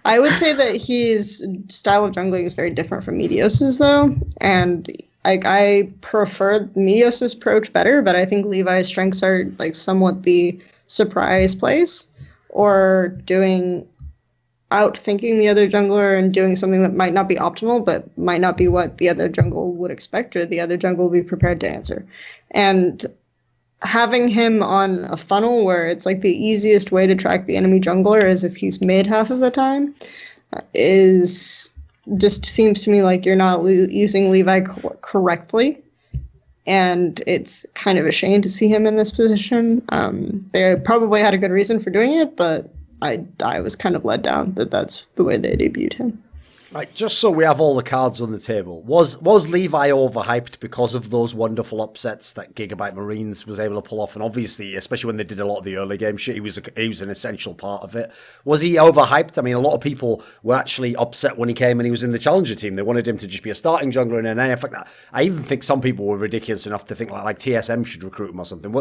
I would say that his style of jungling is very different from Meteos's, though, and I prefer Meteos's approach better. But I think Levi's strengths are like somewhat the surprise plays, or outthinking the other jungler and doing something that might not be optimal, but might not be what the other jungle would expect, or the other jungle will be prepared to answer. And having him on a funnel where it's like the easiest way to track the enemy jungler is if he's mid half of the time, is just seems to me like you're not using Levi correctly. and it's kind of a shame to see him in this position. They probably had a good reason for doing it, but I was kind of let down that that's the way they debuted him. Right, just so we have all the cards on the table, was Levi overhyped because of those wonderful upsets that Gigabyte Marines was able to pull off? And obviously, especially when they did a lot of the early game shit, he was an essential part of it. Was he overhyped? I mean, a lot of people were actually upset when he came and he was in the Challenger team. They wanted him to just be a starting jungler in NA. In fact, I even think some people were ridiculous enough to think like TSM should recruit him or something.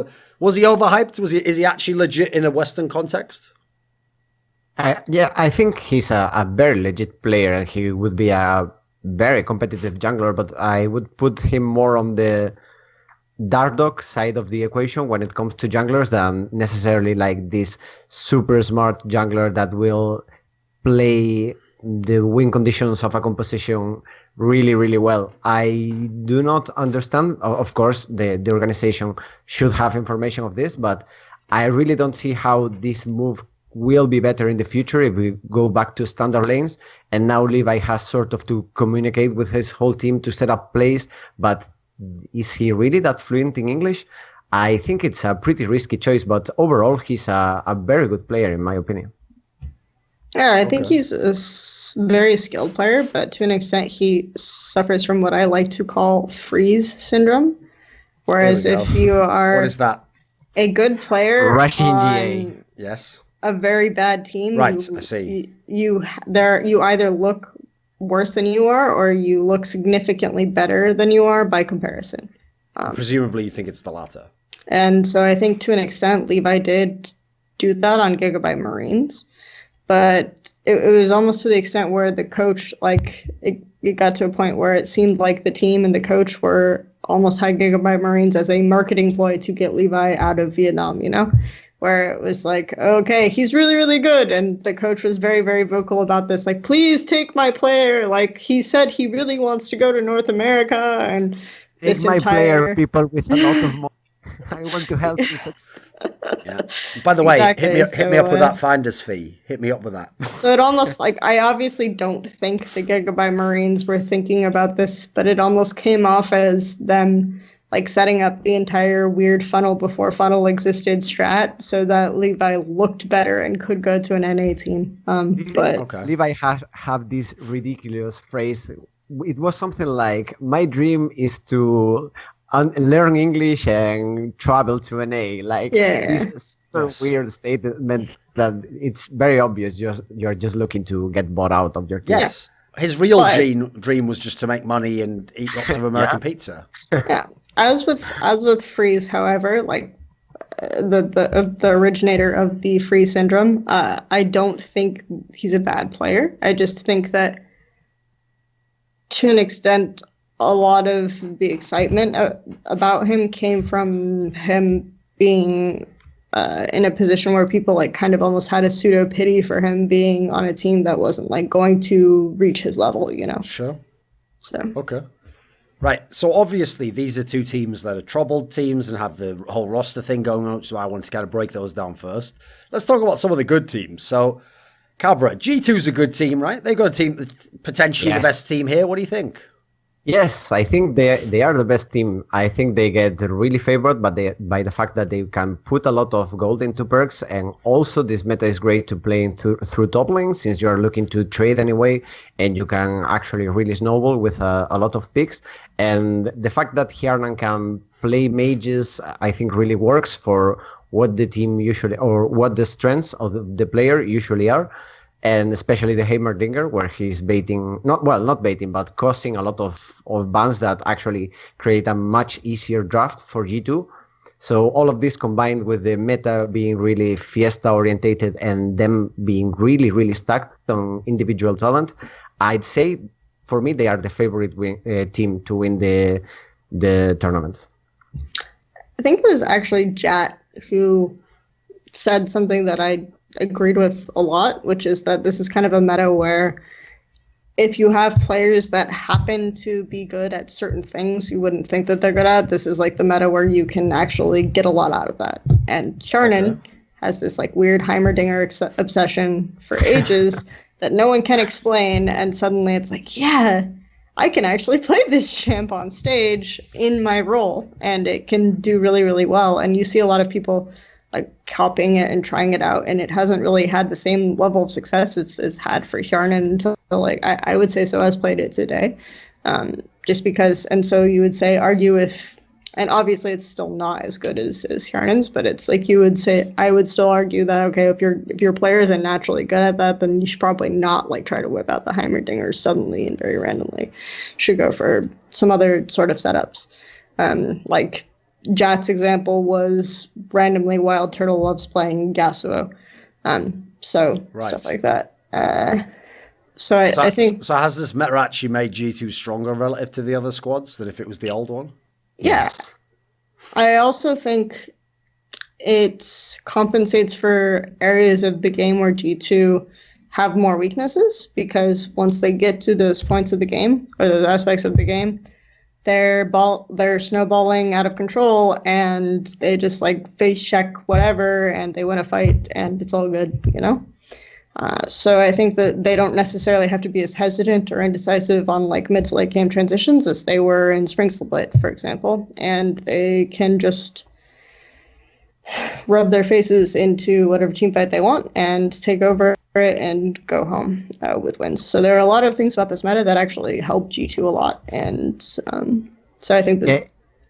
Was he overhyped? Is he actually legit in a Western context? Yeah, I think he's a very legit player and he would be a very competitive jungler, but I would put him more on the Dark side of the equation when it comes to junglers than necessarily like this super smart jungler that will play the win conditions of a composition really, really well. I do not understand. Of course, the organization should have information of this, but I really don't see how this move will be better in the future if we go back to standard lanes. And now Levi has sort of to communicate with his whole team to set up plays. But is he really that fluent in English? I think it's a pretty risky choice, but overall, he's a very good player, in my opinion. Yeah, I think he's a very skilled player, but to an extent, he suffers from what I like to call freeze syndrome. Whereas if you are what is that? A good player Rushing on GA. Yes. a very bad team, Right, I see. You either look worse than you are, or you look significantly better than you are by comparison. Presumably, you think it's the latter. And so I think to an extent, Levi did do that on Gigabyte Marines, but it was almost to the extent where the coach, like, it got to a point where it seemed like the team and the coach were almost had Gigabyte Marines as a marketing ploy to get Levi out of Vietnam, you know? Where it was like, okay, he's really, really good. And the coach was very, very vocal about this. Like, please take my player. Like, he said he really wants to go to North America. And Take my player, people with a lot of money. I want to help you succeed. Yeah. By the way, Exactly. hit me up with that finder's fee. Hit me up with that. So it almost like, I obviously don't think the Gigabyte Marines were thinking about this, but it almost came off as them like setting up the entire weird funnel before funnel existed strat so that Levi looked better and could go to an NA team. But Levi have this ridiculous phrase. It was something like, my dream is to learn English and travel to NA. Like, this weird statement that it's very obvious you're just looking to get bought out of your team. Yes. His real dream was just to make money and eat lots of American pizza. Yeah. As with Freeze, however, like the originator of the Freeze syndrome, I don't think he's a bad player. I just think that to an extent, a lot of the excitement about him came from him being in a position where people like kind of almost had a pseudo pity for him being on a team that wasn't like going to reach his level, you know? Sure. So. Okay. Right, so obviously these are two teams that are troubled teams and have the whole roster thing going on, so I want to kind of break those down first. Let's talk about some of the good teams. So, Cabra, G2's a good team, right? They've got a team, potentially the best team here. What do you think? Yes, I think they are the best team. I think they get really favored by the fact that they can put a lot of gold into perks, and also this meta is great to play through top lane since you are looking to trade anyway, and you can actually really snowball with a lot of picks. And the fact that Hjarnan can play mages, I think really works for what the team usually, or what the strengths of the player usually are. And especially the Heimerdinger, where he's baiting, not baiting, but costing a lot of bans that actually create a much easier draft for G2. So all of this combined with the meta being really Fiesta orientated and them being really, really stacked on individual talent, I'd say for me, they are the favorite team to win the tournament. I think it was actually Jat who said something that I agreed with a lot, which is that this is kind of a meta where if you have players that happen to be good at certain things you wouldn't think that they're good at, this is like the meta where you can actually get a lot out of that. And Hjarnan has this like weird Heimerdinger obsession for ages that no one can explain, and suddenly it's like, yeah, I can actually play this champ on stage in my role, and it can do really, really well. And you see a lot of people like copying it and trying it out, and it hasn't really had the same level of success it's had for Hjarnan until like I would say so has played it today. Just because, and so you would say argue with, and obviously it's still not as good as Hjarnan's, but it's like you would say I would still argue that okay, if your player isn't naturally good at that, then you should probably not like try to whip out the Heimerdinger suddenly and very randomly. You should go for some other sort of setups. Like Jat's example was randomly Wild Turtle loves playing Yasuo. So stuff like that. So I think... So has this meta actually made G2 stronger relative to the other squads than if it was the old one? Yeah. I also think it compensates for areas of the game where G2 have more weaknesses, because once they get to those points of the game, or those aspects of the game, they're snowballing out of control, and they just like face check whatever, and they win a fight, and it's all good, you know? So I think that they don't necessarily have to be as hesitant or indecisive on like mid to late game transitions as they were in Spring Split, for example, and they can just rub their faces into whatever team fight they want and take over it and go home with wins. So there are a lot of things about this meta that actually help G2 a lot, and so I think that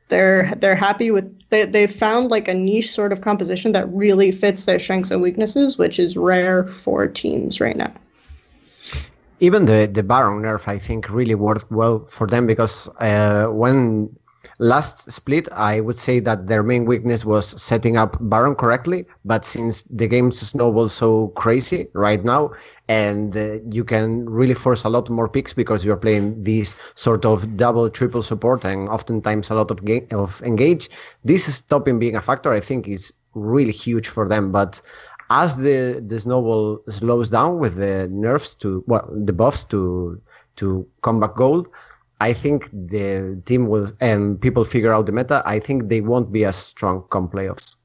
they're happy with. They've found like a niche sort of composition that really fits their strengths and weaknesses, which is rare for teams right now. Even the Baron nerf, I think, really worked well for them, because when last split, I would say that their main weakness was setting up Baron correctly. But since the game's snowball so crazy right now, and you can really force a lot more picks because you're playing this sort of double, triple support and oftentimes a lot of engage, this stopping being a factor, I think, is really huge for them. But as the snowball slows down with the nerfs the buffs to combat gold, I think the team will, and people figure out the meta, I think they won't be as strong come playoffs.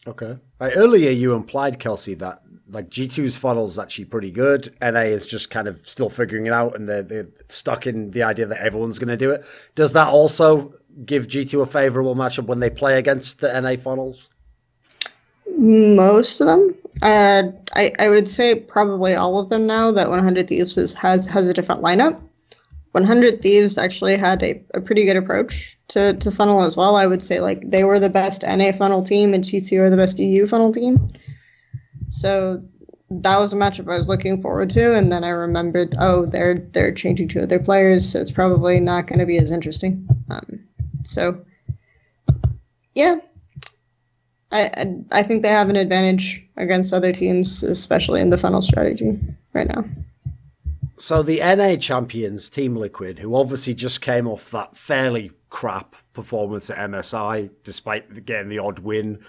Okay. Earlier you implied, Kelsey, that like G2's funnel is actually pretty good. NA is just kind of still figuring it out, and they're stuck in the idea that everyone's going to do it. Does that also give G2 a favorable matchup when they play against the NA funnels? Most of them. I would say probably all of them now that 100 Thieves has a different lineup. 100 Thieves actually had a pretty good approach to funnel as well. I would say like they were the best NA funnel team and G2 are the best EU funnel team. So that was a matchup I was looking forward to, and then I remembered, oh, they're changing two of their players, so it's probably not going to be as interesting. So yeah, I think they have an advantage against other teams, especially in the funnel strategy right now. So the NA champions, Team Liquid, who obviously just came off that fairly crap performance at MSI, despite getting the odd win,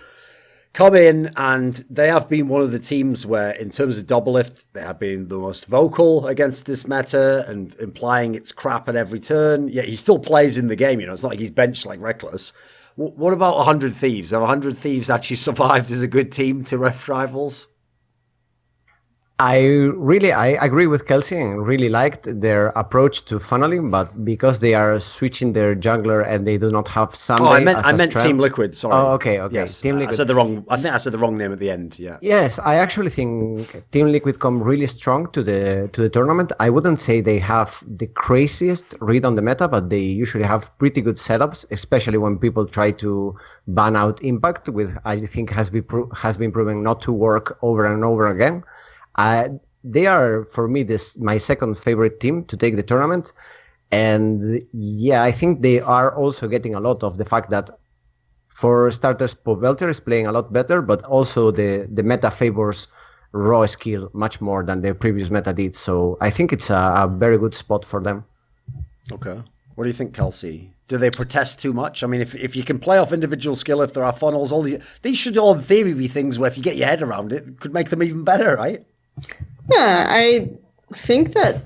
come in, and they have been one of the teams where, in terms of Doublelift, they have been the most vocal against this meta and implying it's crap at every turn. Yet he still plays in the game, you know, it's not like he's benched like Reckless. What about 100 Thieves? Have 100 Thieves actually survived as a good team to ref rivals? I agree with Kelsey and really liked their approach to funneling, but because they are switching their jungler and they do not have Sunday. Oh, I meant Team Liquid. Sorry. Oh, okay. Yes, Team Liquid. I think I said the wrong name at the end. Yeah. Yes, I actually think Team Liquid come really strong to the tournament. I wouldn't say they have the craziest read on the meta, but they usually have pretty good setups, especially when people try to ban out Impact, which I think has been proven not to work over and over again. They are, for me, my second favorite team to take the tournament. And yeah, I think they are also getting a lot of the fact that, for starters, Pobelter is playing a lot better, but also the meta favors raw skill much more than the previous meta did. So I think it's a very good spot for them. Okay. What do you think, Kelsey? Do they protest too much? I mean, if you can play off individual skill, if there are funnels, these should all in theory be things where if you get your head around it could make them even better, right? Yeah, I think that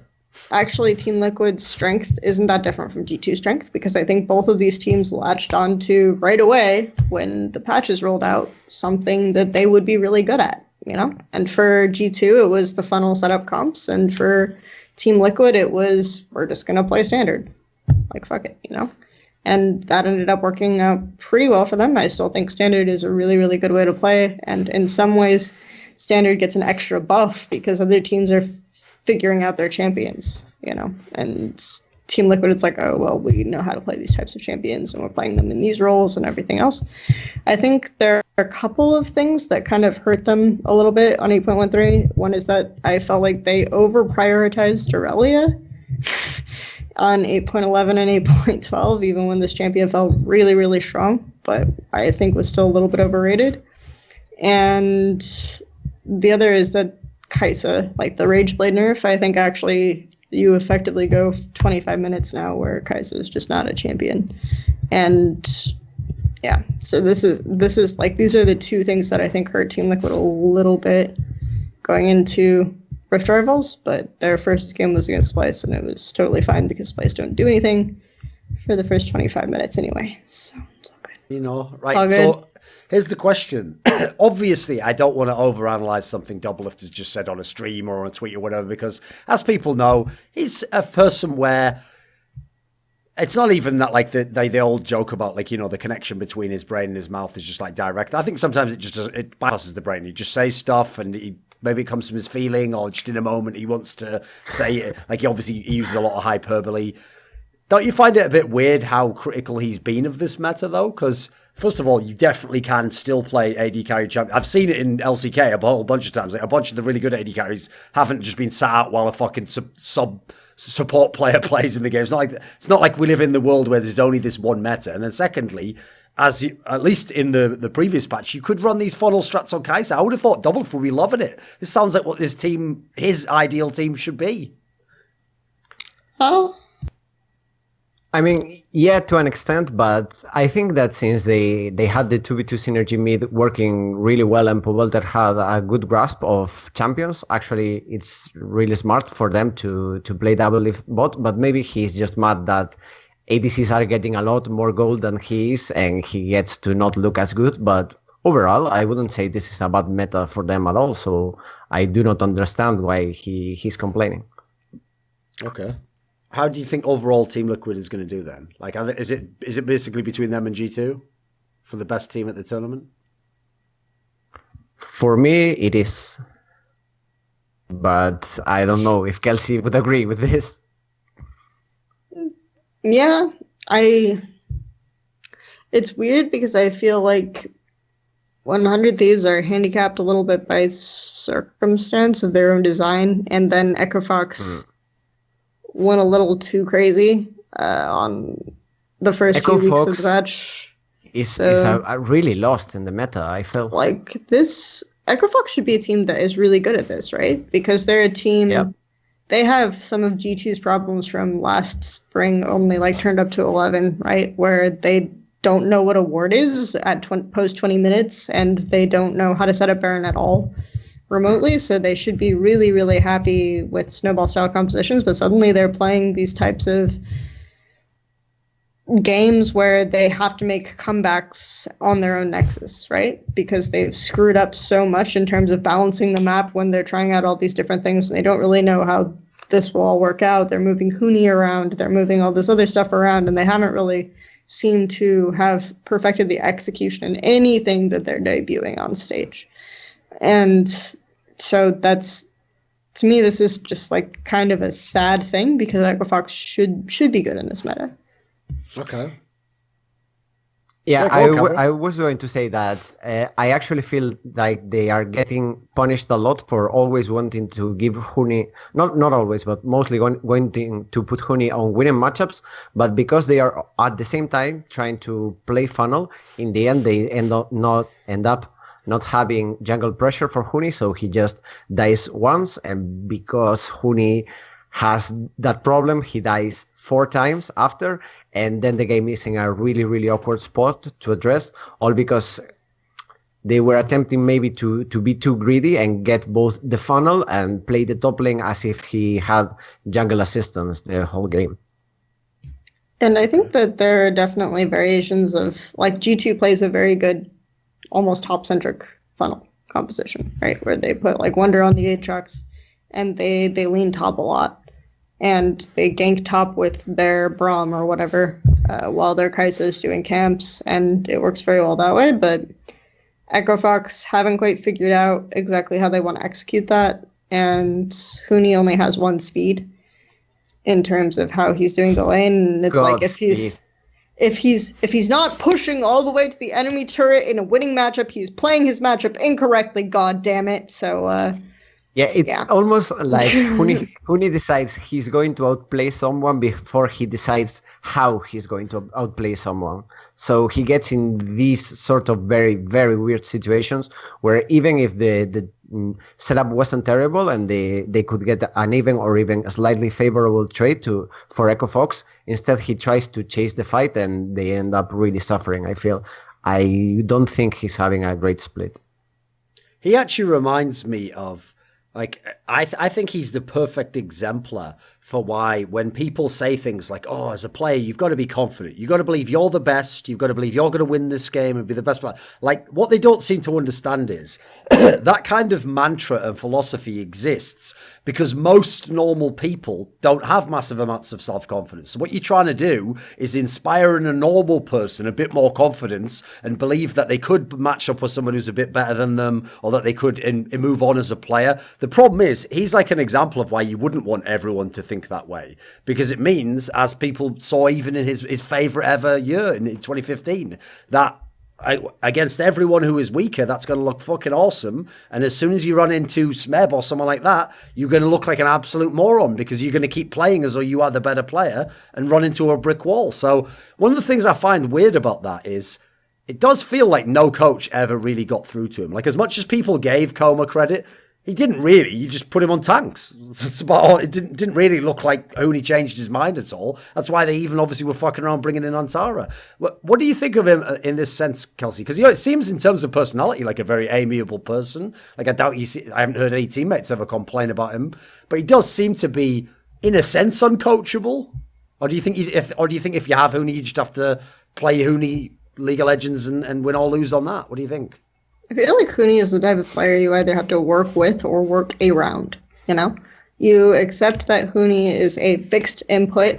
actually Team Liquid's strength isn't that different from G2's strength, because I think both of these teams latched onto right away when the patches rolled out something that they would be really good at, you know? And for G2, it was the funnel setup comps, and for Team Liquid, it was, we're just going to play standard. Like, fuck it, you know? And that ended up working out pretty well for them. I still think standard is a really, really good way to play. And in some ways, standard gets an extra buff because other teams are figuring out their champions, you know? And Team Liquid, it's like, oh, well, we know how to play these types of champions and we're playing them in these roles and everything else. I think there are a couple of things that kind of hurt them a little bit on 8.13. One is that I felt like they over-prioritized Aurelia on 8.11 and 8.12, even when this champion felt really, really strong, but I think was still a little bit overrated. And the other is that Kai'Sa, like the Rage Blade nerf, I think actually you effectively go 25 minutes now where Kai'Sa is just not a champion. And yeah, so this is like, these are the two things that I think hurt Team Liquid a little bit going into Rift Rivals, but their first game was against Splyce, and it was totally fine because Splyce don't do anything for the first 25 minutes anyway. So it's all good. You know, right? So here's the question. Obviously, I don't want to overanalyze something Doublelift has just said on a stream or on a tweet or whatever, because as people know, he's a person where it's not even that like they all joke about like, you know, the connection between his brain and his mouth is just like direct. I think sometimes it bypasses the brain. He just says stuff and maybe it comes from his feeling or just in a moment he wants to say it. Like he uses a lot of hyperbole. Don't you find it a bit weird how critical he's been of this meta though? Because first of all, you definitely can still play AD carry champion. I've seen it in LCK a whole bunch of times. Like a bunch of the really good AD carries haven't just been sat out while a fucking support player plays in the game. It's not like we live in the world where there's only this one meta. And then secondly, at least in the previous patch, you could run these funnel strats on Kai'Sa. I would have thought Doublelift would be loving it. This sounds like what his ideal team should be. Oh. I mean, yeah, to an extent, but I think that since they had the 2v2 synergy mid working really well and Powelter had a good grasp of champions, actually it's really smart for them to play Doublelift bot, but maybe he's just mad that ADCs are getting a lot more gold than he is and he gets to not look as good, but overall, I wouldn't say this is a bad meta for them at all, so I do not understand why he's complaining. Okay. How do you think overall Team Liquid is going to do then? Like, is it basically between them and G2 for the best team at the tournament? For me, it is. But I don't know if Kelsey would agree with this. Yeah, it's weird because I feel like 100 Thieves are handicapped a little bit by circumstance of their own design, and then Echo Fox went a little too crazy on the first Echo few weeks Fox of the match. Is really lost in the meta, I felt. Like this, Echo Fox should be a team that is really good at this, right? Because they're a team, they have some of G2's problems from last spring only like turned up to 11, right? Where they don't know what a ward is at post 20 minutes and they don't know how to set up Baron at all remotely, so they should be really, really happy with snowball style compositions, but suddenly they're playing these types of games where they have to make comebacks on their own nexus, right? Because they've screwed up so much in terms of balancing the map when they're trying out all these different things. They don't really know how this will all work out. They're moving Hooni around, they're moving all this other stuff around, and they haven't really seemed to have perfected the execution in anything that they're debuting on stage. And so that's, to me, this is just like kind of a sad thing because Echo Fox should be good in this meta. Okay. Yeah, I was going to say that I actually feel like they are getting punished a lot for always wanting to give Hooni, not always, but mostly wanting to put Hooni on winning matchups, but because they are at the same time trying to play funnel, in the end they end up not having jungle pressure for Hooni, so he just dies once, and because Hooni has that problem, he dies 4 times after, and then the game is in a really, really awkward spot to address, all because they were attempting maybe to be too greedy and get both the funnel and play the top lane as if he had jungle assistance the whole game. And I think that there are definitely variations of, like, G2 plays a very good, almost top-centric funnel composition, right? Where they put, like, Wonder on the Aatrox, and they lean top a lot. and they gank top with their Braum or whatever, while their Kai'Sa is doing camps, and it works very well that way. But Echo Fox haven't quite figured out exactly how they want to execute that, and Hooni only has one speed in terms of how he's doing the lane, and it's like if he's not pushing all the way to the enemy turret in a winning matchup, he's playing his matchup incorrectly. God damn it! So it's almost like Hooni decides he's going to outplay someone before he decides how he's going to outplay someone. So he gets in these sort of very, very weird situations where even if the setup wasn't terrible and they could get an even or even a slightly favorable trade for Echo Fox, instead he tries to chase the fight and they end up really suffering, I feel. I don't think he's having a great split. He actually reminds me of, like, I think he's the perfect exemplar for why when people say things like, oh, as a player, you've got to be confident. You've got to believe you're the best. You've got to believe you're going to win this game and be the best player. Like, what they don't seem to understand is that kind of mantra and philosophy exists because most normal people don't have massive amounts of self-confidence. So what you're trying to do is inspire in a normal person a bit more confidence and believe that they could match up with someone who's a bit better than them or that they could move on as a player. The problem is he's like an example of why you wouldn't want everyone to think that way, because it means, as people saw even in his favorite ever year in 2015, that against everyone who is weaker, that's going to look fucking awesome. And as soon as you run into Smeb or someone like that, you're going to look like an absolute moron because you're going to keep playing as though you are the better player and run into a brick wall. So one of the things I find weird about that is it does feel like no coach ever really got through to him. Like, as much as people gave Coma credit, he didn't really. You just put him on tanks. That's about all. It didn't really look like Hooni changed his mind at all. That's why they even obviously were fucking around bringing in Antara. What do you think of him in this sense, Kelsey? Because it seems in terms of personality like a very amiable person. Like, I doubt I haven't heard any teammates ever complain about him, but he does seem to be, in a sense, uncoachable. Or do you think if you have Hooni, you just have to play Hooni League of Legends and win or lose on that? What do you think? I feel like Hooni is the type of player you either have to work with or work around, you know? You accept that Hooni is a fixed input,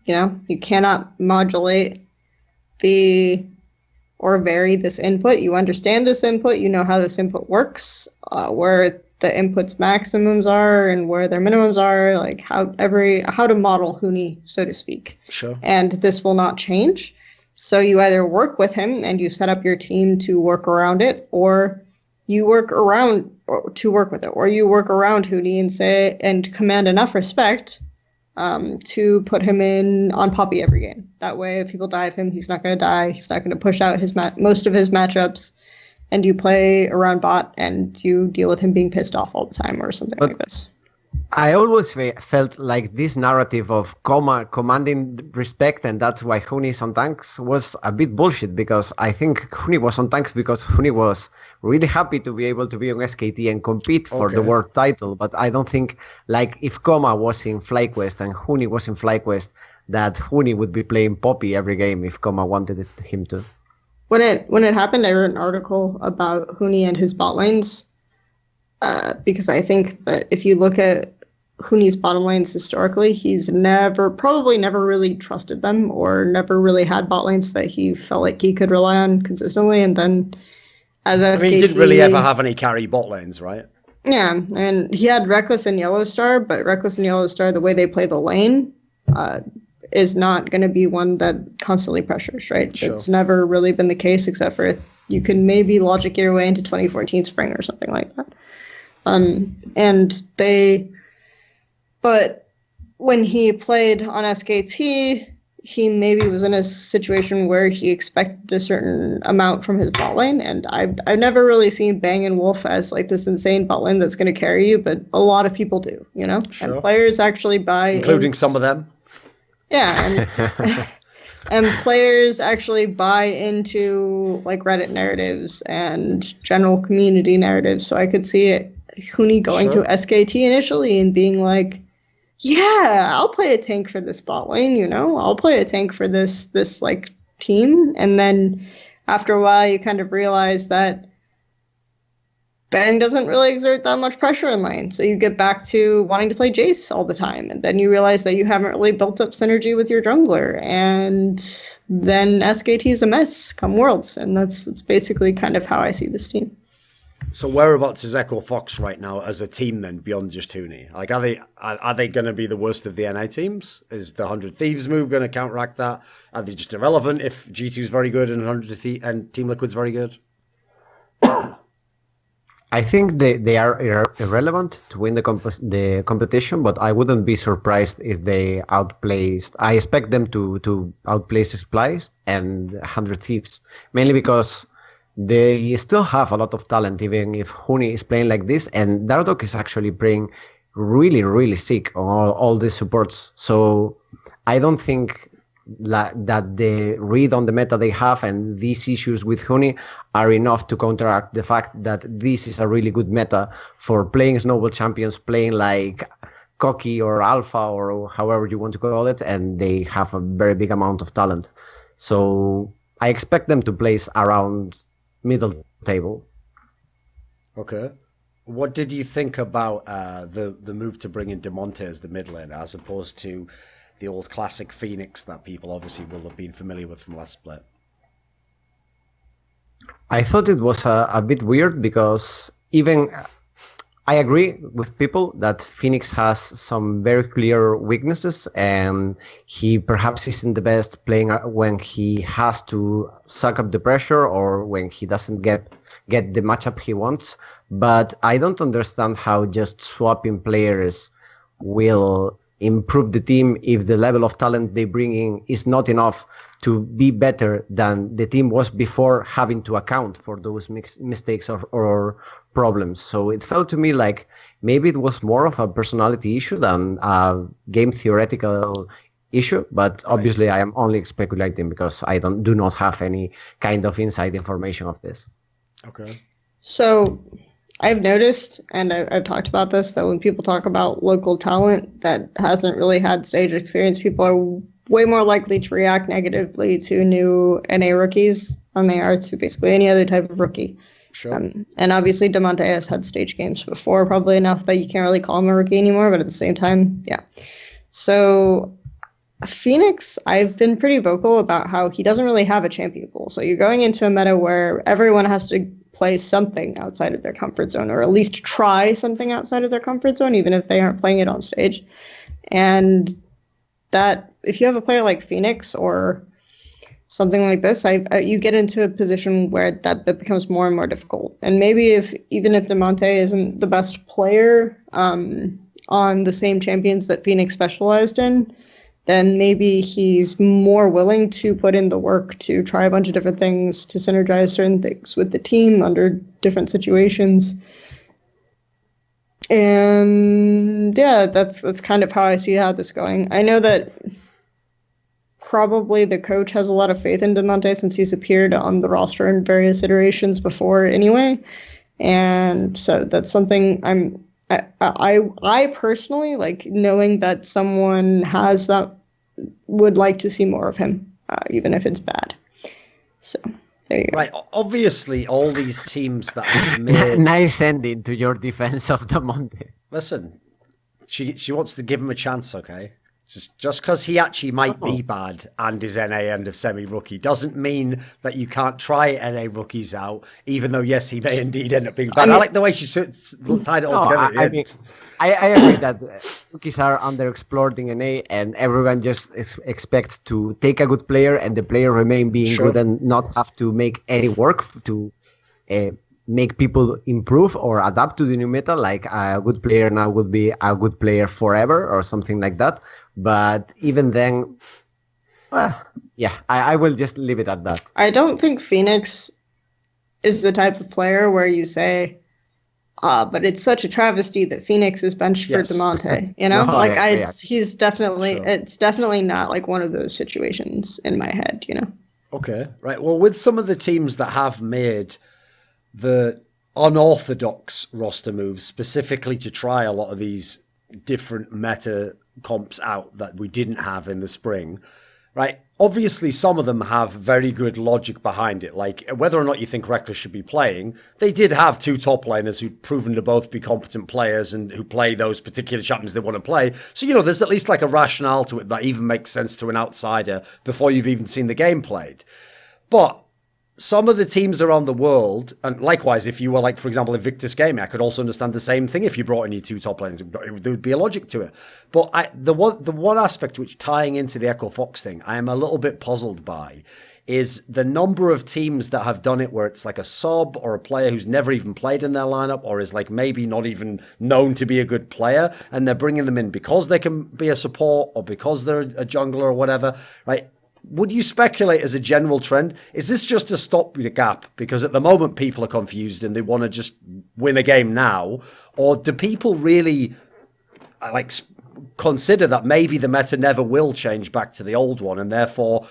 you know? You cannot modulate or vary this input. You understand this input, you know how this input works, where the input's maximums are and where their minimums are, like how to model Hooni, so to speak. Sure. And this will not change. So you either work with him and you set up your team to work around it, or you work around to work with it, or you work around Hooni and command enough respect to put him on Poppy every game. That way, if people dive him, he's not going to die. He's not going to push out most of his matchups, and you play around bot and you deal with him being pissed off all the time or something like this. I always felt like this narrative of commanding respect, and that's why Hooni is on tanks, was a bit bullshit, because I think Hooni was on tanks because Hooni was really happy to be able to be on SKT and compete for the world title. But I don't think, like, if Koma was in FlyQuest and Hooni was in FlyQuest, that Hooni would be playing Poppy every game if Koma wanted him to. When it happened, I wrote an article about Hooni and his bot lanes, because I think that if you look at Hooni's bottom lanes historically, he's probably never really trusted them or never really had bot lanes that he felt like he could rely on consistently. And then as SKT, he didn't really ever have any carry bot lanes, right? Yeah, and he had Reckless and Yellowstar, but Reckless and Yellowstar, the way they play the lane, is not going to be one that constantly pressures, right? Sure. It's never really been the case, except for you can maybe logic your way into 2014 spring or something like that. But when he played on SKT, he maybe was in a situation where he expected a certain amount from his bot lane, and I've never really seen Bang & Wolf as like this insane bot lane that's going to carry you, but a lot of people do, you know? Sure. And players actually buy... Including some of them. Yeah, and players actually buy into like Reddit narratives and general community narratives, so I could see it, Hooni going to SKT initially and being like, yeah, I'll play a tank for this bot lane, you know? I'll play a tank for this like team. And then after a while, you kind of realize that Bang doesn't really exert that much pressure in lane. So you get back to wanting to play Jace all the time. And then you realize that you haven't really built up synergy with your jungler. And then SKT's a mess come Worlds. And that's basically kind of how I see this team. So whereabouts is Echo Fox right now as a team then, beyond just Hooni? Like, are they going to be the worst of the NA teams? Is the 100 Thieves move going to counteract that? Are they just irrelevant if G2's very good and and Team Liquid's very good? I think they are irrelevant to win the competition, but I wouldn't be surprised if they outplaced. I expect them to outplace Splyce and 100 Thieves, mainly because they still have a lot of talent, even if Hooni is playing like this, and Dardoch is actually playing really, really sick on all these supports. So I don't think that the read on the meta they have and these issues with Hooni are enough to counteract the fact that this is a really good meta for playing Snowball champions, playing like Cocky or Alpha or however you want to call it, and they have a very big amount of talent. So I expect them to place around middle table. Okay. What did you think about the move to bring in Demonte as the mid laner as opposed to the old classic Phoenix that people obviously will have been familiar with from last split? I thought it was a bit weird because I agree with people that Phoenix has some very clear weaknesses and he perhaps isn't the best playing when he has to suck up the pressure or when he doesn't get the matchup he wants. But I don't understand how just swapping players will improve the team if the level of talent they bring in is not enough to be better than the team was before having to account for those mistakes or problems. So it felt to me like maybe it was more of a personality issue than a game theoretical issue, but obviously I am only speculating because I do not have any kind of inside information of this. Okay. So I've noticed, and I've talked about this, that when people talk about local talent that hasn't really had stage experience, people are way more likely to react negatively to new NA rookies than they are to basically any other type of rookie. Sure. And obviously Demonte has had stage games before, probably enough that you can't really call him a rookie anymore, but at the same time, yeah. So Phoenix, I've been pretty vocal about how he doesn't really have a champion pool. So you're going into a meta where everyone has to play something outside of their comfort zone, or at least try something outside of their comfort zone, even if they aren't playing it on stage. And that if you have a player like Phoenix or something like this, you get into a position where that becomes more and more difficult. And maybe even if Demonte isn't the best player on the same champions that Phoenix specialized in, then maybe he's more willing to put in the work to try a bunch of different things, to synergize certain things with the team under different situations. And yeah, that's kind of how I see how this is going. I know that probably the coach has a lot of faith in Demonte since he's appeared on the roster in various iterations before anyway. And so that's something I personally like, knowing that someone has that, would like to see more of him, even if it's bad. So there you go. Right, obviously all these teams that have made... Nice ending to your defense of Demonte. Listen, she wants to give him a chance, okay? Just because he actually might be bad and is NA end of semi-rookie doesn't mean that you can't try NA rookies out, even though, yes, he may indeed end up being bad. I like the way she tied it all together. I agree that rookies are underexplored in NA and everyone just expects to take a good player and the player remain being good and not have to make any work to make people improve or adapt to the new meta. Like a good player now would be a good player forever or something like that. But even then, I will just leave it at that. I don't think Phoenix is the type of player where you say, but it's such a travesty that Phoenix is benched for Demonte. You know, he's definitely, it's definitely not like one of those situations in my head, you know? Okay, right. Well, with some of the teams that have made the unorthodox roster moves specifically to try a lot of these different meta comps out that we didn't have in the spring, right? obviously some of them have very good logic behind it. Like, whether or not you think Reckless should be playing, they did have 2 top laners who'd proven to both be competent players and who play those particular champions they want to play. So, there's at least like a rationale to it that even makes sense to an outsider before you've even seen the game played. But some of the teams around the world, and likewise, if you were like, for example, Invictus Gaming, I could also understand the same thing if you brought in your 2 top lanes. There would be a logic to it. But the one aspect which, tying into the Echo Fox thing, I am a little bit puzzled by is the number of teams that have done it where it's like a sub or a player who's never even played in their lineup or is like maybe not even known to be a good player, and they're bringing them in because they can be a support or because they're a jungler or whatever, right? Would you speculate as a general trend, is this just to stop the gap? Because at the moment people are confused and they want to just win a game now. Or do people really consider that maybe the meta never will change back to the old one, and therefore,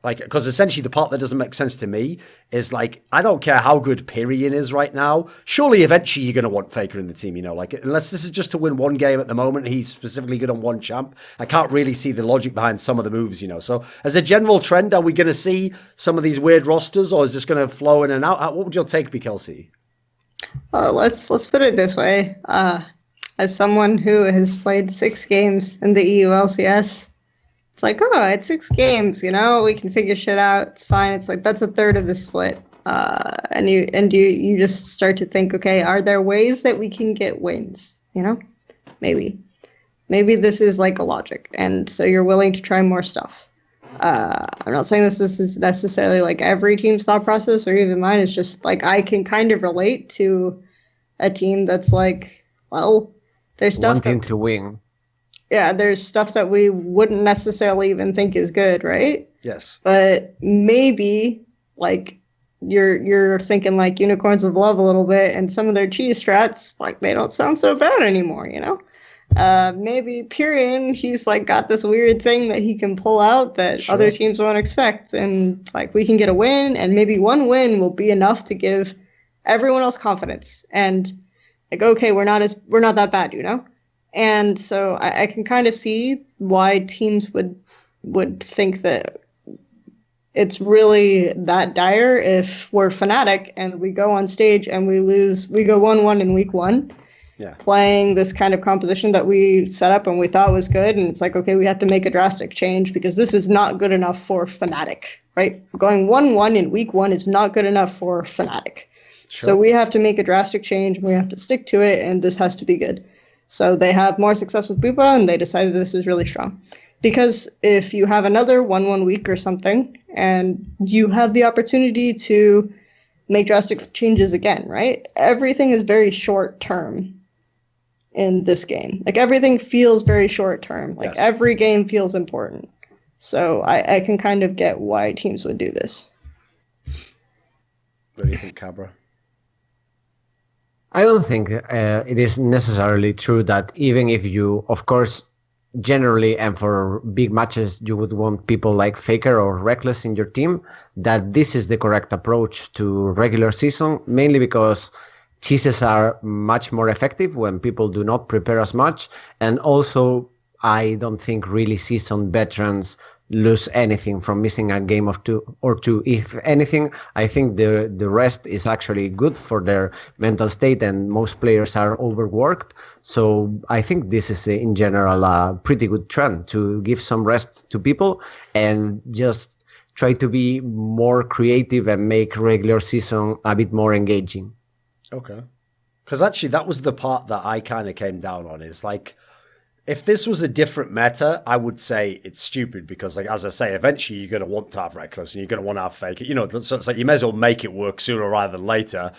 because essentially the part that doesn't make sense to me is I don't care how good Pyrion is right now. Surely eventually you're going to want Faker in the team, unless this is just to win one game at the moment. He's specifically good on one champ. I can't really see the logic behind some of the moves, So as a general trend, are we going to see some of these weird rosters, or is this going to flow in and out? What would your take be, Kelsey? Let's put it this way. As someone who has played 6 games in the EU LCS, it's it's 6 games, we can figure shit out. It's fine. It's that's a third of the split. And you just start to think, okay, are there ways that we can get wins? Maybe this is a logic. And so you're willing to try more stuff. I'm not saying this is necessarily every team's thought process or even mine. It's just I can kind of relate to a team that's there's stuff wanting to win. Yeah, there's stuff that we wouldn't necessarily even think is good, right? Yes. But maybe you're thinking Unicorns of Love a little bit, and some of their cheese strats they don't sound so bad anymore, Maybe Pyrion, he's got this weird thing that he can pull out that other teams won't expect, and we can get a win, and maybe one win will be enough to give everyone else confidence, and okay, we're not that bad, And so I can kind of see why teams would think that it's really that dire if we're Fnatic and we go on stage and we go 1-1 in week 1, playing this kind of composition that we set up and we thought was good. And it's okay, we have to make a drastic change because this is not good enough for Fnatic, right? Going 1-1 in week 1 is not good enough for Fnatic. Sure. So we have to make a drastic change and we have to stick to it, and this has to be good. So they have more success with Bupa, and they decided this is really strong. Because if you have another 1-1 week or something, and you have the opportunity to make drastic changes again, right? Everything is very short term in this game. Everything feels very short term. Yes. Every game feels important. So I can kind of get why teams would do this. What do you think, Cabra? I don't think it is necessarily true that even if you, of course, generally and for big matches, you would want people like Faker or Reckless in your team, that this is the correct approach to regular season, mainly because cheeses are much more effective when people do not prepare as much. And also, I don't think really seasoned veterans lose anything from missing a game of two. If anything, I think the rest is actually good for their mental state, and most players are overworked. So I think this is in general a pretty good trend to give some rest to people and just try to be more creative and make regular season a bit more engaging. Okay. Because actually that was the part that I kind of came down on, is if this was a different meta, I would say it's stupid because, as I say, eventually you're going to want to have Reckless and you're going to want to have Fake. So it's you may as well make it work sooner rather than later.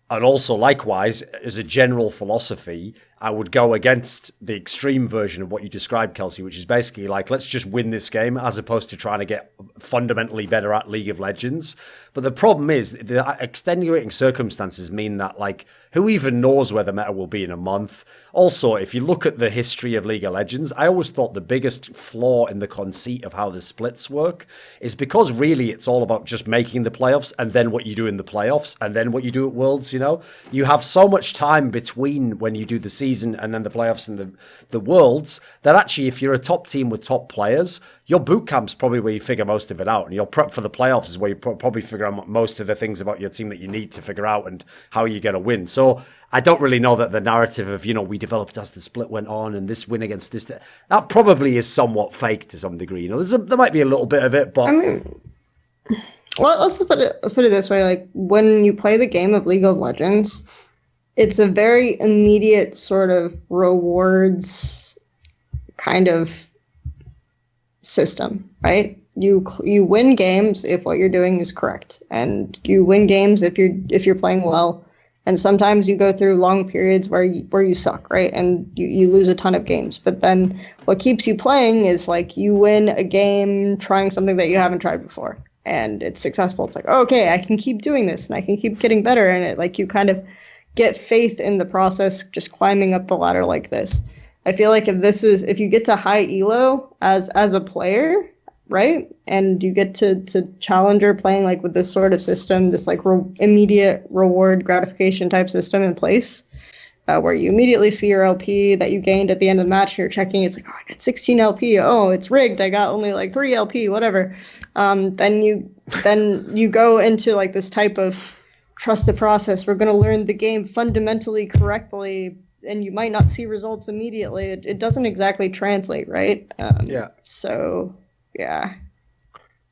And also, likewise, as a general philosophy, I would go against the extreme version of what you described, Kelsey, which is basically let's just win this game as opposed to trying to get fundamentally better at League of Legends. But the problem is the extenuating circumstances mean that, who even knows where the meta will be in a month? Also, if you look at the history of League of Legends, I always thought the biggest flaw in the conceit of how the splits work is because really it's all about just making the playoffs and then what you do in the playoffs and then what you do at Worlds, You have so much time between when you do the season season and then the playoffs and the worlds, that actually if you're a top team with top players, your boot camp's probably where you figure most of it out, and your prep for the playoffs is where you probably figure out most of the things about your team that you need to figure out and how you're going to win. So I don't really know that the narrative of, we developed as the split went on and this win against this, that probably is somewhat fake to some degree. There might be a little bit of it, but... Well, let's just put it this way. Like, when you play the game of League of Legends, it's a very immediate sort of rewards kind of system, right? You win games if what you're doing is correct, and you win games if you're playing well. And sometimes you go through long periods where you suck, right? And you lose a ton of games. But then what keeps you playing is like you win a game trying something that you haven't tried before, and it's successful. It's like, oh, okay, I can keep doing this and I can keep getting better. And it, like, you kind of get faith in the process, just climbing up the ladder like this. I feel like if you get to high elo as a player, right, and you get to challenger playing like with this sort of system, this like immediate reward gratification type system in place, where you immediately see your LP that you gained at the end of the match, and you're checking, it's like, oh, I got 16 LP, oh, it's rigged, I got only like 3 LP, whatever. Then you go into like this type of trust the process. We're going to learn the game fundamentally correctly, and you might not see results immediately. It doesn't exactly translate, right? So, yeah.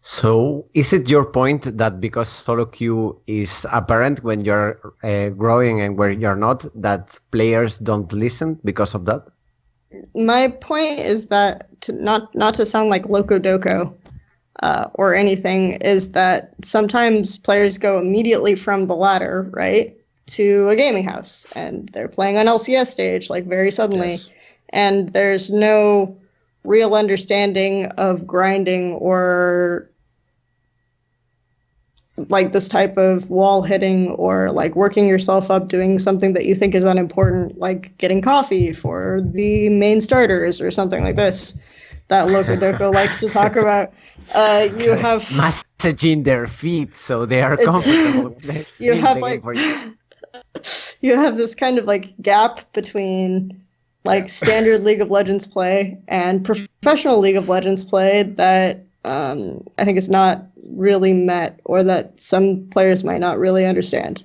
So, is it your point that because solo queue is apparent when you're growing and where you're not, that players don't listen because of that? My point is that, not to sound like Loco Doco or anything, is that sometimes players go immediately from the ladder, right, to a gaming house, and they're playing on LCS stage like very suddenly, yes. And there's no real understanding of grinding or like this type of wall hitting or like working yourself up doing something that you think is unimportant, like getting coffee for the main starters or something like this that Loco Doco likes to talk about. You have massaging their feet so they are comfortable. You have like you have this kind of like gap between like standard League of Legends play and professional League of Legends play that I think is not really met, or that some players might not really understand.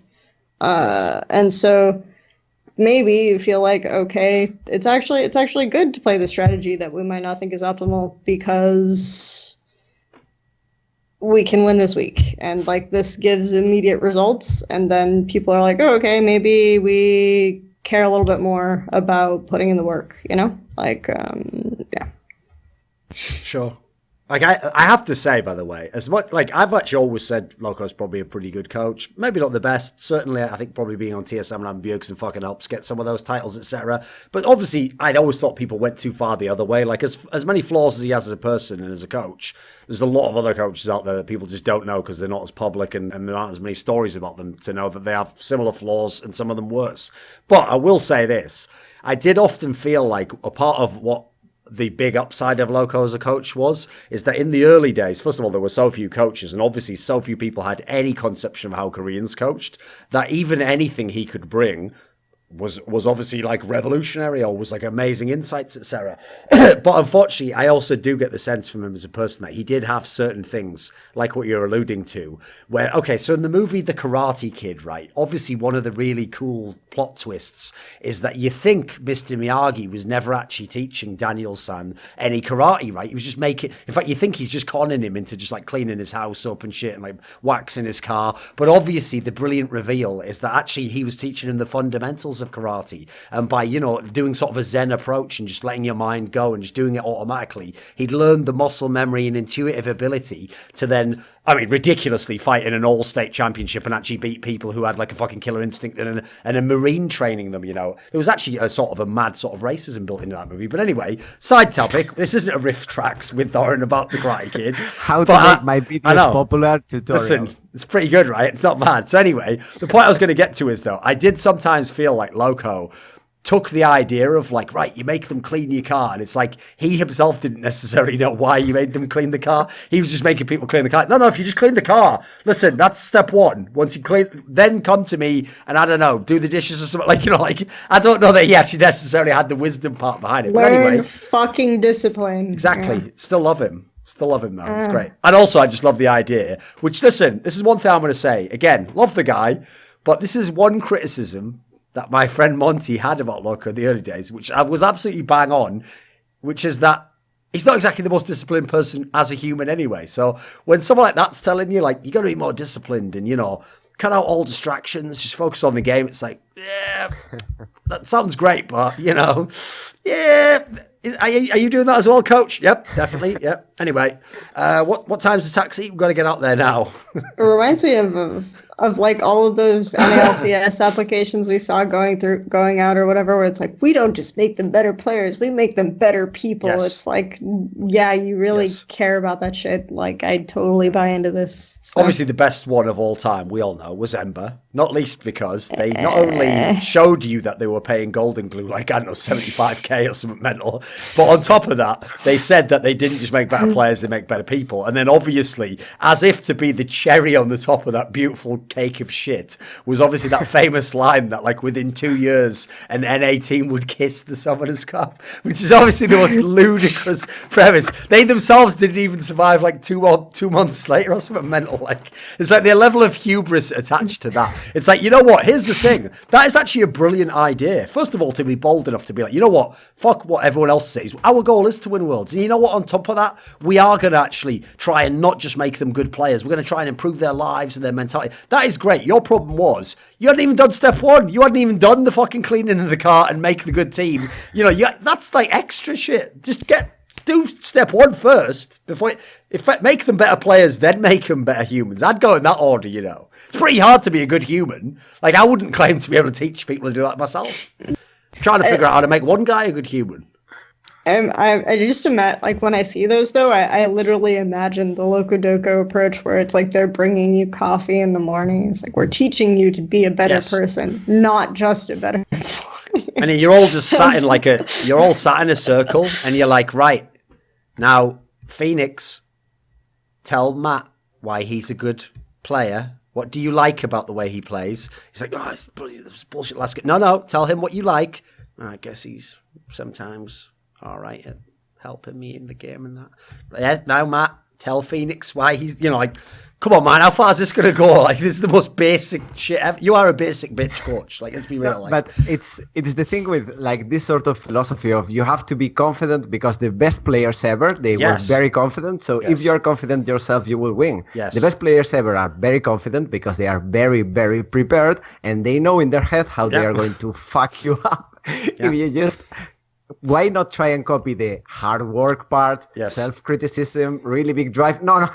And so maybe you feel like, okay, it's actually good to play the strategy that we might not think is optimal because we can win this week, and like this gives immediate results, and then people are like, oh, okay, maybe we care a little bit more about putting in the work, like yeah. Sure. Like I have to say, by the way, as much like I've actually always said Loco's probably a pretty good coach. Maybe not the best. Certainly, I think probably being on TSM and Bjergsen fucking helps get some of those titles, etc. But obviously, I'd always thought people went too far the other way. Like as many flaws as he has as a person and as a coach, there's a lot of other coaches out there that people just don't know because they're not as public and there aren't as many stories about them to know that they have similar flaws and some of them worse. But I will say this. I did often feel like a part of what the big upside of Loco as a coach is that in the early days, first of all, there were so few coaches and obviously so few people had any conception of how Koreans coached that even anything he could bring was obviously like revolutionary or was like amazing insights, etc. But unfortunately, I also do get the sense from him as a person that he did have certain things like what you're alluding to where, okay, so in the movie The Karate Kid, right, obviously one of the really cool plot twists is that you think Mr. Miyagi was never actually teaching Daniel-san any karate, right? He was just making, in fact, you think he's just conning him into just like cleaning his house up and shit and like waxing his car. But obviously the brilliant reveal is that actually he was teaching him the fundamentals of karate, and by doing sort of a zen approach and just letting your mind go and just doing it automatically, he'd learned the muscle memory and intuitive ability to then, I mean, ridiculously fight in an all-state championship and actually beat people who had like a fucking killer instinct and a marine training them, there was actually a sort of a mad sort of racism built into that movie. But anyway, side topic, this isn't a riff tracks with Thorin about the Karate Kid. How to make my videos popular tutorial. Listen, it's pretty good, right? It's not bad. So anyway, the point I was going to get to is, though, I did sometimes feel like Loco took the idea of like, right, you make them clean your car. And it's like, he himself didn't necessarily know why you made them clean the car. He was just making people clean the car. No, if you just clean the car, listen, that's step one. Once you clean, then come to me and I don't know, do the dishes or something. Like, you know, like, I don't know that he actually necessarily had the wisdom part behind it. Learn but anyway, fucking discipline. exactly. Yeah. Still love him. Still love him, though. It's great. And also, I just love the idea, which, listen, this is one thing I'm going to say. Again, love the guy, but this is one criticism that my friend Monty had about Loco in the early days, which I was absolutely bang on, which is that he's not exactly the most disciplined person as a human anyway. So when someone like that's telling you, like, you got to be more disciplined and, you know, cut out all distractions, just focus on the game, it's like, yeah, that sounds great, but, you know, yeah. Are you doing that as well, coach? Yep, definitely. Yep. Anyway, what time's the taxi? We've got to get out there now. It reminds me of like all of those NALCS applications we saw going out or whatever, where it's like, we don't just make them better players, we make them better people. Yes. It's like, yeah, you really care about that shit. Like, I totally buy into this. So. Obviously, the best one of all time, we all know, was Ember. Not least because they not only showed you that they were paying Golden Glue, like, I don't know, 75k or something mental, but on top of that, they said that they didn't just make better players, they make better people. And then obviously, as if to be the cherry on the top of that beautiful cake of shit, was obviously that famous line that, like, within 2 years, an NA team would kiss the Summoners Cup, which is obviously the most ludicrous premise. They themselves didn't even survive, like, 2 months later or something mental. Like, it's like the level of hubris attached to that. It's like, you know what? Here's the thing. That is actually a brilliant idea. First of all, to be bold enough to be like, you know what? Fuck what everyone else says. Our goal is to win Worlds. And you know what? On top of that, we are going to actually try and not just make them good players. We're going to try and improve their lives and their mentality. That is great. Your problem was you hadn't even done step one. You hadn't even done the fucking cleaning of the car and make the good team. You know, that's like extra shit. Just do step one first before make them better players, then make them better humans. I'd go in that order, you know. It's pretty hard to be a good human. Like, I wouldn't claim to be able to teach people to do that myself. Trying to figure out how to make one guy a good human. I just imagine, like, when I see those, though, I literally imagine the Loco Doco approach where it's like they're bringing you coffee in the morning. It's like, we're teaching you to be a better person, not just a better player. And then you're all just sat in a circle, and you're like, right, now, Phoenix, tell Matt why he's a good player. What do you like about the way he plays? He's like, oh, it's bullshit last game. No, tell him what you like. I guess he's sometimes all right at helping me in the game and that. Yeah, now, Matt, tell Phoenix why he's, you know, like, come on, man, how far is this going to go? Like, this is the most basic shit ever. You are a basic bitch, coach. Like, let's be real. Like. But it's the thing with, like, this sort of philosophy of you have to be confident because the best players ever, they were very confident. So if you're confident yourself, you will win. Yes. The best players ever are very confident because they are very, very prepared and they know in their head how they are going to fuck you up. If you just... Why not try and copy the hard work part, self-criticism, really big drive? No.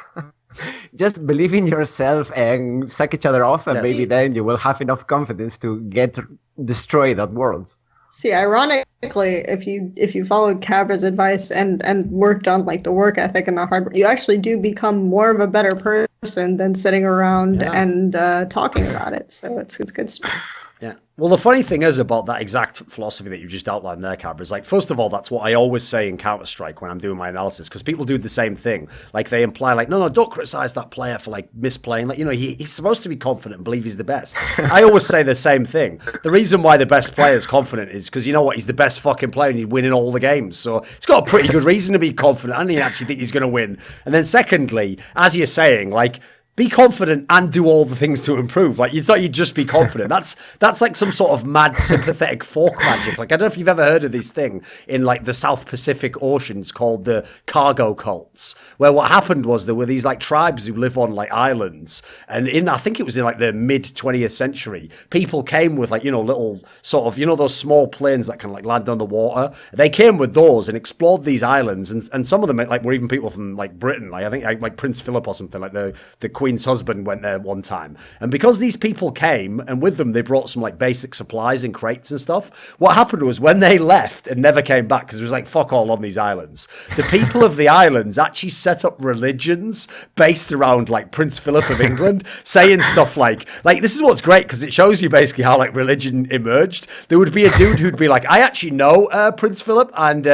Just believe in yourself and suck each other off, and maybe then you will have enough confidence to get destroyed at Worlds. See, ironically, if you followed Cabra's advice and worked on, like, the work ethic and the hard work, you actually do become more of a better person than sitting around and talking about it. So it's good stuff. Yeah. Well, the funny thing is about that exact philosophy that you just outlined there, Cabra, is like, first of all, that's what I always say in Counter-Strike when I'm doing my analysis, because people do the same thing. Like, they imply, like, no, don't criticize that player for, like, misplaying. Like, you know, he's supposed to be confident and believe he's the best. I always say the same thing. The reason why the best player is confident is because, you know what, he's the best fucking player and he's winning all the games. So it's got a pretty good reason to be confident and he actually think he's going to win. And then secondly, as you're saying, like, be confident and do all the things to improve. Like, you thought you'd just be confident. That's like some sort of mad sympathetic folk magic. Like, I don't know if you've ever heard of this thing in, like, the South Pacific Oceans called the cargo cults, where what happened was there were these, like, tribes who live on, like, islands. And I think it was in, like, the mid 20th century, people came with, like, you know, little sort of, you know, those small planes that can, like, land on the water. They came with those and explored these islands. And some of them, like, were even people from, like, Britain. Like, I think, like Prince Philip or something, like the Queen's husband went there one time. And because these people came, and with them they brought some like basic supplies and crates and stuff, what happened was when they left and never came back, because it was like fuck all on these islands, the people of the islands actually set up religions based around like Prince Philip of England, saying stuff like this is what's great, because it shows you basically how like religion emerged. There would be a dude who'd be like, I actually know Prince Philip, and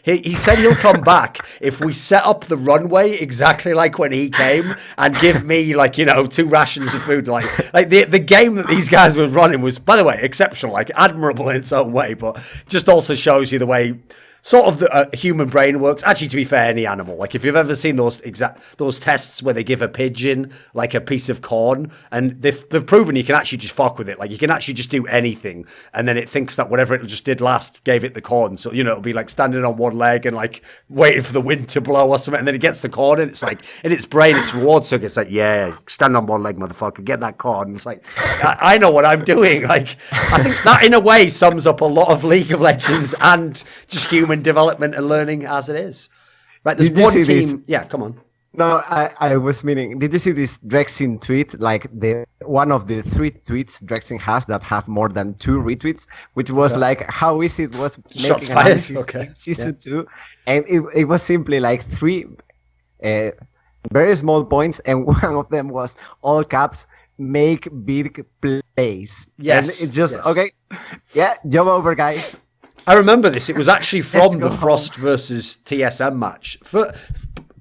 he said he'll come back if we set up the runway exactly like when he came, and give me like 2 rations of food. Like the game that these guys were running was, by the way, exceptional, like admirable in its own way, but just also shows you the way sort of the human brain works. Actually, to be fair, any animal. Like if you've ever seen those tests where they give a pigeon like a piece of corn, and they've proven you can actually just fuck with it. Like you can actually just do anything, and then it thinks that whatever it just did last gave it the corn. So it'll be like standing on one leg and like waiting for the wind to blow or something, and then it gets the corn, and it's like in its brain it's reward circuit. It's like, yeah, stand on one leg, motherfucker, get that corn. And it's like I know what I'm doing. Like I think that in a way sums up a lot of League of Legends and just human development and learning as it is. Right, there's one team. This? Yeah, come on. No, I was meaning, did you see this Drexin tweet? Like one of the 3 tweets Drexin has that have more than 2 retweets, which was like how easy it was making analysis in season 2, and it was simply like 3 very small points, and one of them was all caps, make big plays. Yes, and it's just okay. Yeah, job over, guys. I remember this. It was actually from the Frost versus TSM match.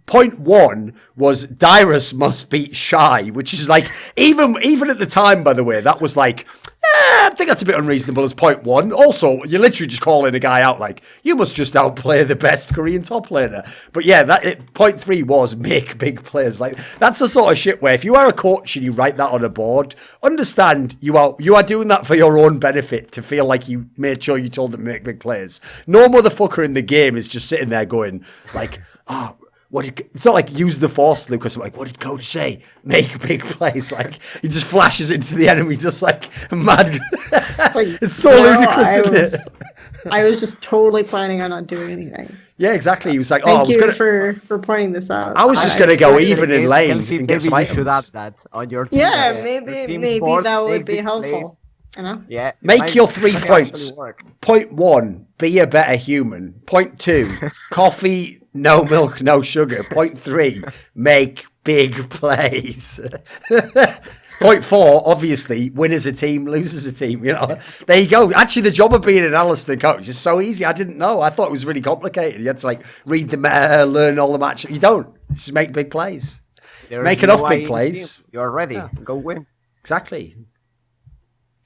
Point 1 was Dyrus must beat Shy, which is like, even at the time, by the way, that was like, I think that's a bit unreasonable as point 1. Also, you're literally just calling a guy out like, you must just outplay the best Korean top laner. But yeah, point 3 was make big plays. Like that's the sort of shit where if you are a coach and you write that on a board, understand you are doing that for your own benefit, to feel like you made sure you told them to make big plays. No motherfucker in the game is just sitting there going like, oh, it's not like use the force, Lucas. I'm like, what did coach say? Make big plays. Like he just flashes into the enemy, just like mad. Like, it's so ludicrous, isn't it? I was just totally planning on not doing anything. Yeah, exactly. He was like, Thank you for pointing this out. I was just going to go even in lane Kelsey, and get some items. You should add that on your team. Yeah, maybe that would be helpful. Yeah. Make your 3 points. Point 1, be a better human. Point 2, coffee, no milk, no sugar. Point 3, make big plays. Point 4, obviously, win as a team, lose as a team. There you go. Actually, the job of being an analyst and coach is so easy. I didn't know. I thought it was really complicated. You had to like read the meta, learn all the matches. You don't. Just make big plays. Make enough big plays. You're ready. Yeah. Go win. Exactly.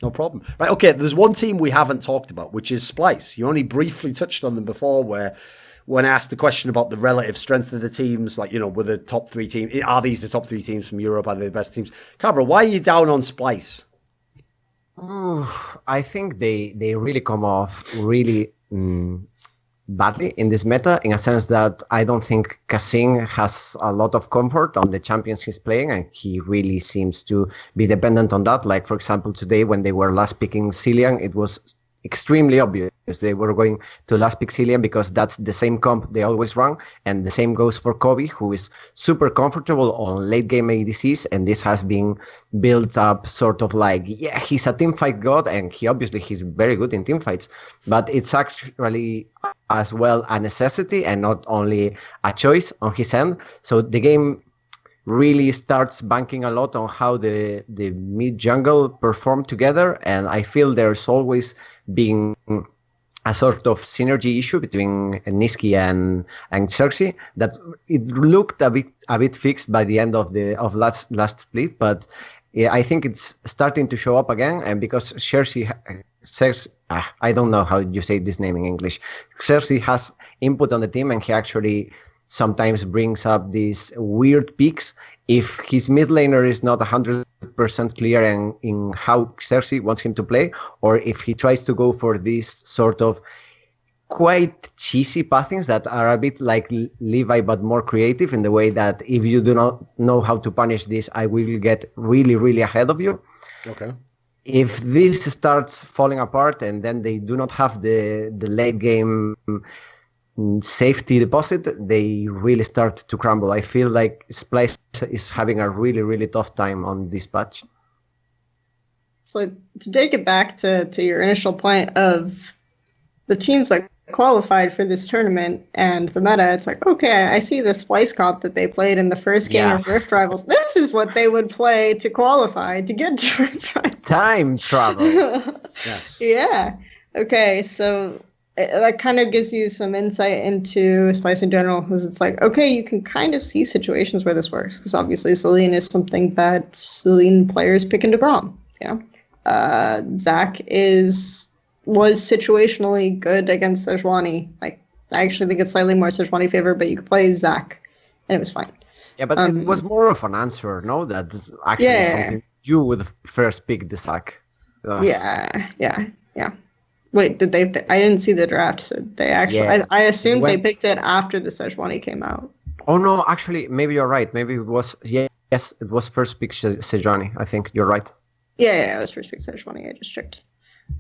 No problem. Right, okay, there's one team we haven't talked about, which is Splyce. You only briefly touched on them before, where when I asked the question about the relative strength of the teams, like, were the top 3 teams, are these the top 3 teams from Europe? Are they the best teams? Cabra, why are you down on Splyce? I think they really come off really badly in this meta, in a sense that I don't think Kasing has a lot of comfort on the champions he's playing, and he really seems to be dependent on that. Like, for example, today when they were last picking Cillian, it was extremely obvious they were going to last pick Cillian because that's the same comp they always run, and the same goes for Kobe, who is super comfortable on late game ADCs, and this has been built up sort of like, yeah, he's a teamfight god, and he's very good in teamfights, but it's actually as well a necessity and not only a choice on his end. So the game really starts banking a lot on how the mid jungle perform together, and I feel there's always been a sort of synergy issue between Niski and Xerxes that it looked a bit fixed by the end of last split, but I think it's starting to show up again. And because Xerxes, I don't know how you say this name in English, Xerxes has input on the team, and he actually sometimes brings up these weird peaks if his mid laner is not 100% clear in how Xerxes wants him to play, or if he tries to go for these sort of quite cheesy pathings that are a bit like Levi but more creative, in the way that if you do not know how to punish this, I will get really, really ahead of you. Okay. If this starts falling apart and then they do not have the late game safety deposit, they really start to crumble. I feel like Splyce is having a really, really tough time on this patch. So to take it back to your initial point of the teams that qualified for this tournament and the meta, it's like, okay, I see the Splyce comp that they played in the first game of Rift Rivals. This is what they would play to qualify to get to Rift Rivals. Time travel. Yes. Yeah. Okay, so that kind of gives you some insight into Splyce in general, because it's like, okay, you can kind of see situations where this works, because obviously Celine is something that Celine players pick into Braum, you know? Zach was situationally good against Sejuani. Like, I actually think it's slightly more Sejuani favor, but you could play Zach, and it was fine. Yeah, but it was more of an answer, no? That's actually something you would first pick the Zach. Yeah. Wait, did they? I didn't see the draft. So they actually. Yeah. I assumed they picked it after the Sejuani came out. Oh no, actually, maybe you're right. Maybe it was. Yes, it was first pick Sejuani. I think you're right. Yeah, it was first pick Sejuani. I just checked.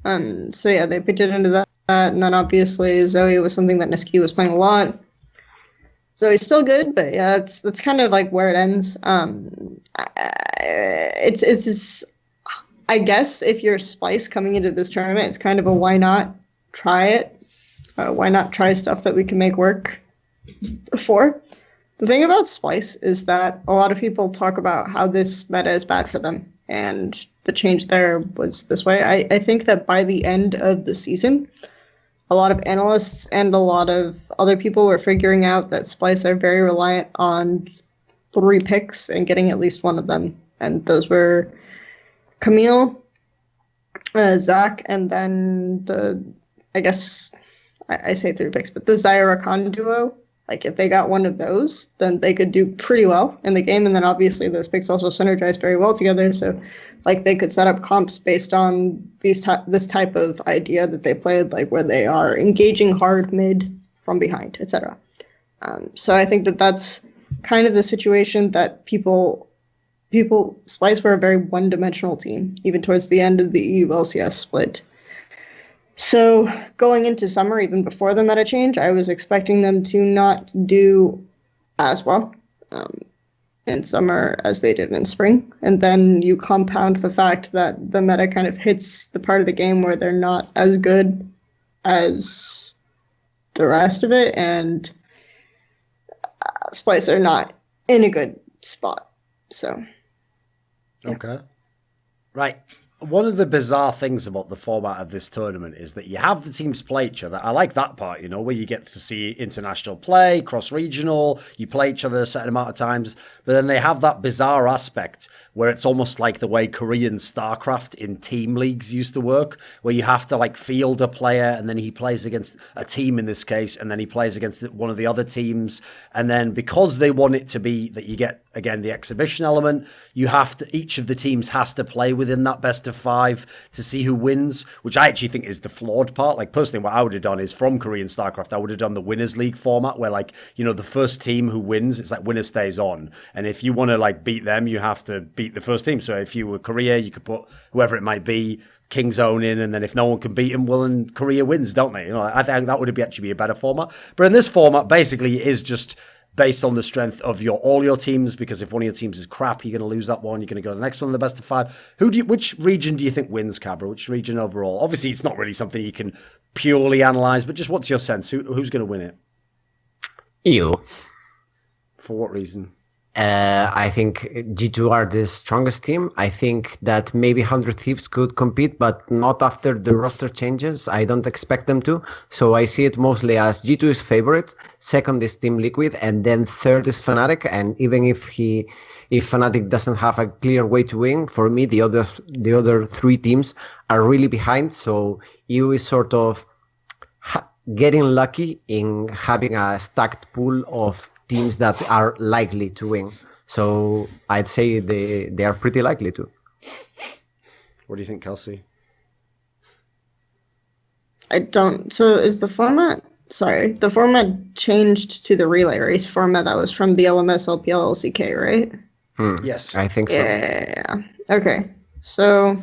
So yeah, they picked it into that, and then obviously Zoe was something that Nisqu was playing a lot. Zoe's still good, but yeah, that's kind of like where it ends. It's I guess if you're Splyce coming into this tournament, it's kind of a why not try it? Why not try stuff that we can make work for? The thing about Splyce is that a lot of people talk about how this meta is bad for them, and the change there was this way. I think that by the end of the season, a lot of analysts and a lot of other people were figuring out that Splyce are very reliant on 3 picks and getting at least one of them. And those were Camille, Zach, and then I say 3 picks, but the Zyra Khan duo. Like, if they got one of those, then they could do pretty well in the game. And then obviously those picks also synergize very well together. So, like, they could set up comps based on this type of idea that they played, like where they are engaging hard mid from behind, etc. So I think that that's kind of the situation that Splyce were a very one-dimensional team, even towards the end of the EU LCS split. So going into summer, even before the meta change, I was expecting them to not do as well in summer as they did in spring. And then you compound the fact that the meta kind of hits the part of the game where they're not as good as the rest of it, and Splyce are not in a good spot. So, okay. Right. One of the bizarre things about the format of this tournament is that you have the teams play each other. I like that part, you know, where you get to see international play, cross-regional, you play each other a certain amount of times, but then they have that bizarre aspect where it's almost like the way Korean StarCraft in team leagues used to work, where you have to like field a player and then he plays against a team in this case, and then he plays against one of the other teams. And then because they want it to be that you get, again, the exhibition element, you have to, each of the teams has to play within that best of 5 to see who wins, which I actually think is the flawed part. Like, personally, what I would have done is from Korean StarCraft, I would have done the Winners League format where, like, you know, the first team who wins, it's like winner stays on. And if you want to like beat them, you have to beat the first team. So if you were Korea, you could put whoever it might be, King's Own in, and then if no one can beat him, well, then Korea wins, don't they? You know, I think that would actually be a better format. But in this format, basically, it is just based on the strength of all your teams, because if one of your teams is crap, you're going to lose that one. You're going to go to the next one, the best of 5. Which region do you think wins, Cabra? Which region overall? Obviously, it's not really something you can purely analyze, but just what's your sense? Who's going to win it? EU. For what reason? I think G2 are the strongest team. I think that maybe 100 Thieves could compete, but not after the roster changes. I don't expect them to. So I see it mostly as G2 is favorite, second is Team Liquid, and then third is Fnatic. And even if Fnatic doesn't have a clear way to win, for me the other 3 teams are really behind. So EU is sort of getting lucky in having a stacked pool of teams that are likely to win. So I'd say they are pretty likely to. What do you think, Kelsey? I don't. So is the format changed to the relay race format that was from the LMS LPL LCK, right? Yes. I think so. Yeah. Okay. So,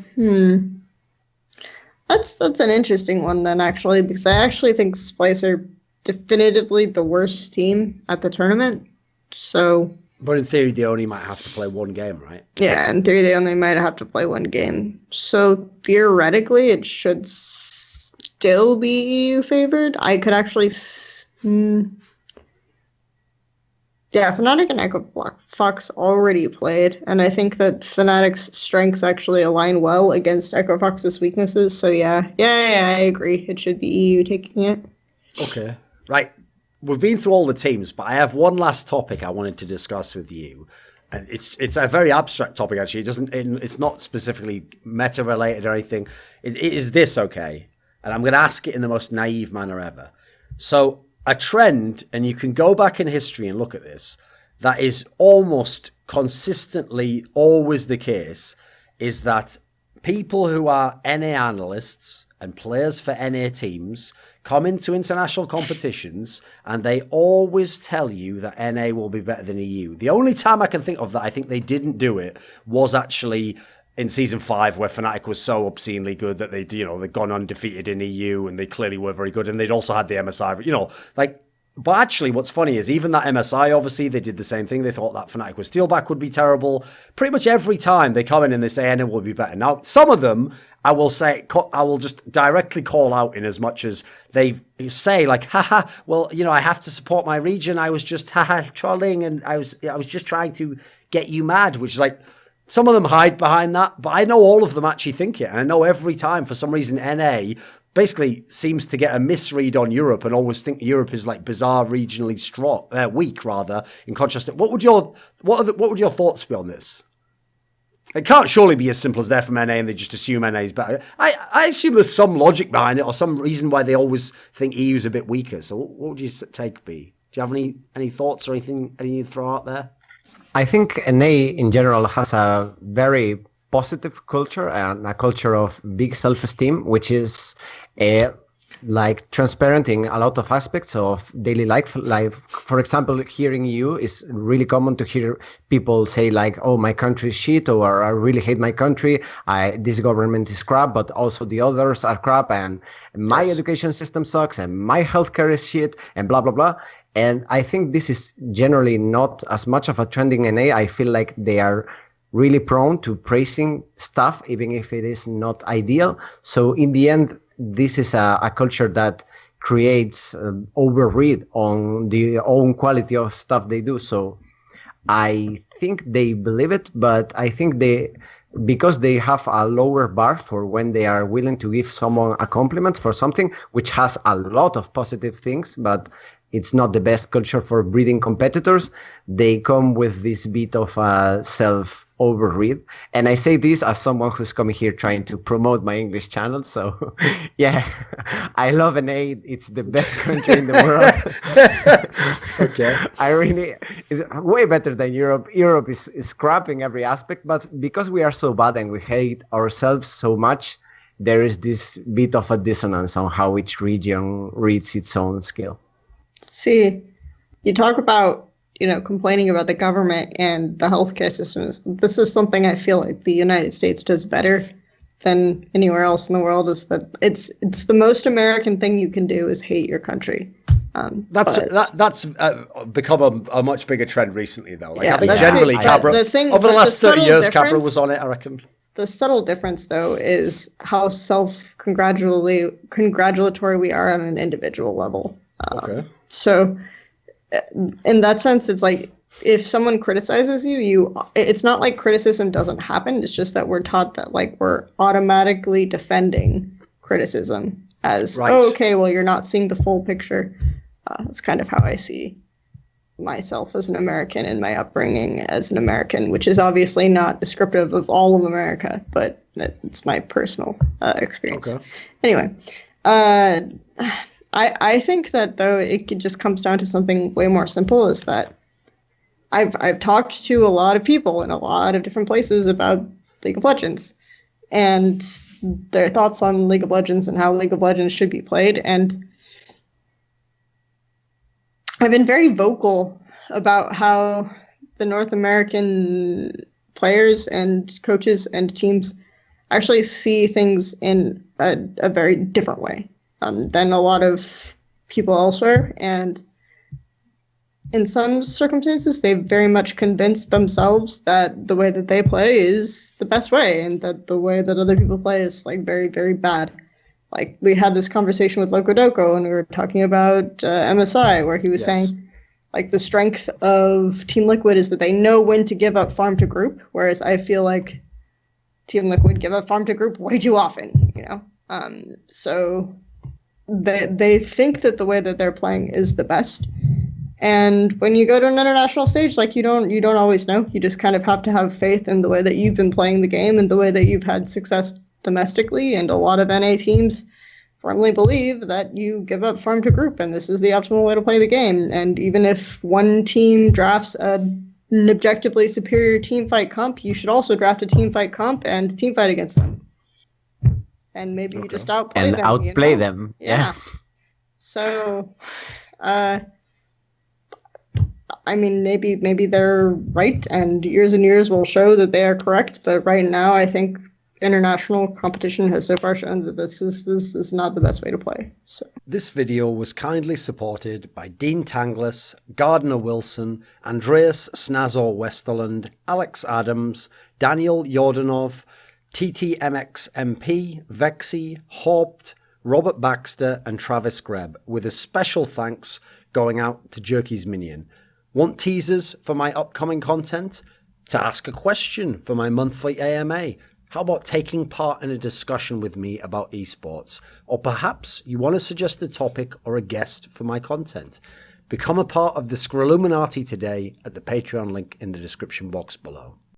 That's an interesting one then, actually, because I actually think Splyce are definitively the worst team at the tournament. So, but in theory, they only might have to play one game, right? Yeah, in theory, they only might have to play one game. So theoretically, it should still be EU favored. I could actually... Yeah, Fnatic and Echo Fox already played, and I think that Fnatic's strengths actually align well against Echo Fox's weaknesses. So yeah, I agree. It should be EU taking it. Okay, right. We've been through all the teams, but I have one last topic I wanted to discuss with you, and it's a very abstract topic actually. It's not specifically meta related or anything. It is this, okay? And I'm going to ask it in the most naive manner ever. So, a trend, and you can go back in history and look at this, that is almost consistently always the case, is that people who are NA analysts and players for NA teams come into international competitions and they always tell you that NA will be better than EU. The only time I can think of that I think they didn't do it was actually in Season 5, where Fnatic was so obscenely good that they'd gone undefeated in EU and they clearly were very good, and they'd also had the MSI, but actually what's funny is even that MSI, obviously, they did the same thing. They thought that Fnatic with Steelback would be terrible. Pretty much every time they come in and they say NA will be better. Now, some of them, I will just directly call out in as much as they say like, haha, well, I have to support my region. I was just trolling, and I was just trying to get you mad, which is like, some of them hide behind that, but I know all of them actually think it. And I know every time, for some reason, NA basically seems to get a misread on Europe and always think Europe is like bizarre, regionally weak, rather, in contrast to... What would your thoughts be on this? It can't surely be as simple as they're from NA and they just assume NA is better. I assume there's some logic behind it or some reason why they always think EU's a bit weaker. So what would your take be? Do you have any thoughts or anything you throw out there? I think NA in general has a very positive culture and a culture of big self-esteem, which is like transparent in a lot of aspects of daily life. Like, for example, here in EU, it's really common to hear people say like, oh, my country is shit, or I really hate my country. This government is crap, but also the others are crap, and my education system sucks, and my healthcare is shit, and blah, blah, blah. And I think this is generally not as much of a trend in NA. I feel like they are really prone to praising stuff, even if it is not ideal. So in the end, this is a culture that creates overread on the own quality of stuff they do. So I think they believe it, but I think because they have a lower bar for when they are willing to give someone a compliment for something, which has a lot of positive things, but it's not the best culture for breeding competitors, they come with this bit of a self-overread. And I say this as someone who's coming here trying to promote my English channel. So, yeah, I love NA. It's the best country in the world. Okay. It's way better than Europe. Europe is scrapping every aspect, but because we are so bad and we hate ourselves so much, there is this bit of a dissonance on how each region reads its own skill. See, you talk about, complaining about the government and the healthcare systems. This is something I feel like the United States does better than anywhere else in the world, is that it's the most American thing you can do is hate your country. That's become a much bigger trend recently, though. Like, yeah, I think generally, Cabra, over the last 30 years, Cabra was on it, I reckon. The subtle difference, though, is how self-congratulatory we are on an individual level. Okay. So, in that sense, it's like, if someone criticizes it's not like criticism doesn't happen. It's just that we're taught that, like, we're automatically defending criticism as, right. Oh, okay, well, you're not seeing the full picture. That's kind of how I see myself as an American and my upbringing as an American, which is obviously not descriptive of all of America, but it's my personal experience. Okay. Anyway, I think that, though, it just comes down to something way more simple, is that I've talked to a lot of people in a lot of different places about League of Legends and their thoughts on League of Legends and how League of Legends should be played. And I've been very vocal about how the North American players and coaches and teams actually see things in a very different way than a lot of people elsewhere. And in some circumstances, they've very much convinced themselves that the way that they play is the best way, and that the way that other people play is like very, very bad. Like we had this conversation with Locodoco, and we were talking about MSI, where he was saying, like, the strength of Team Liquid is that they know when to give up farm to group, whereas I feel like Team Liquid give up farm to group way too often, you know? So they think that the way that they're playing is the best. And when you go to an international stage, like, you don't always know. You just kind of have to have faith in the way that you've been playing the game and the way that you've had success domestically. And a lot of NA teams firmly believe that you give up farm to group, and this is the optimal way to play the game. And even if one team drafts an objectively superior team fight comp, you should also draft a team fight comp and team fight against them. And maybe you just outplay them. Outplay them. Yeah. So, I mean, maybe they're right, and years will show that they are correct. But right now, I think international competition has so far shown that this is not the best way to play. So this video was kindly supported by Dean Tanglis, Gardner Wilson, Andreas Snazore Westerlund, Alex Adams, Daniel Yordanov, TTMXMP, VeXii, HawpT, Robert Baxter, and Travis Greb, with a special thanks going out to Jerky's Minion. Want teasers for my upcoming content? To ask a question for my monthly AMA? How about taking part in a discussion with me about esports? Or perhaps you want to suggest a topic or a guest for my content? Become a part of the Scrilluminati today at the Patreon link in the description box below.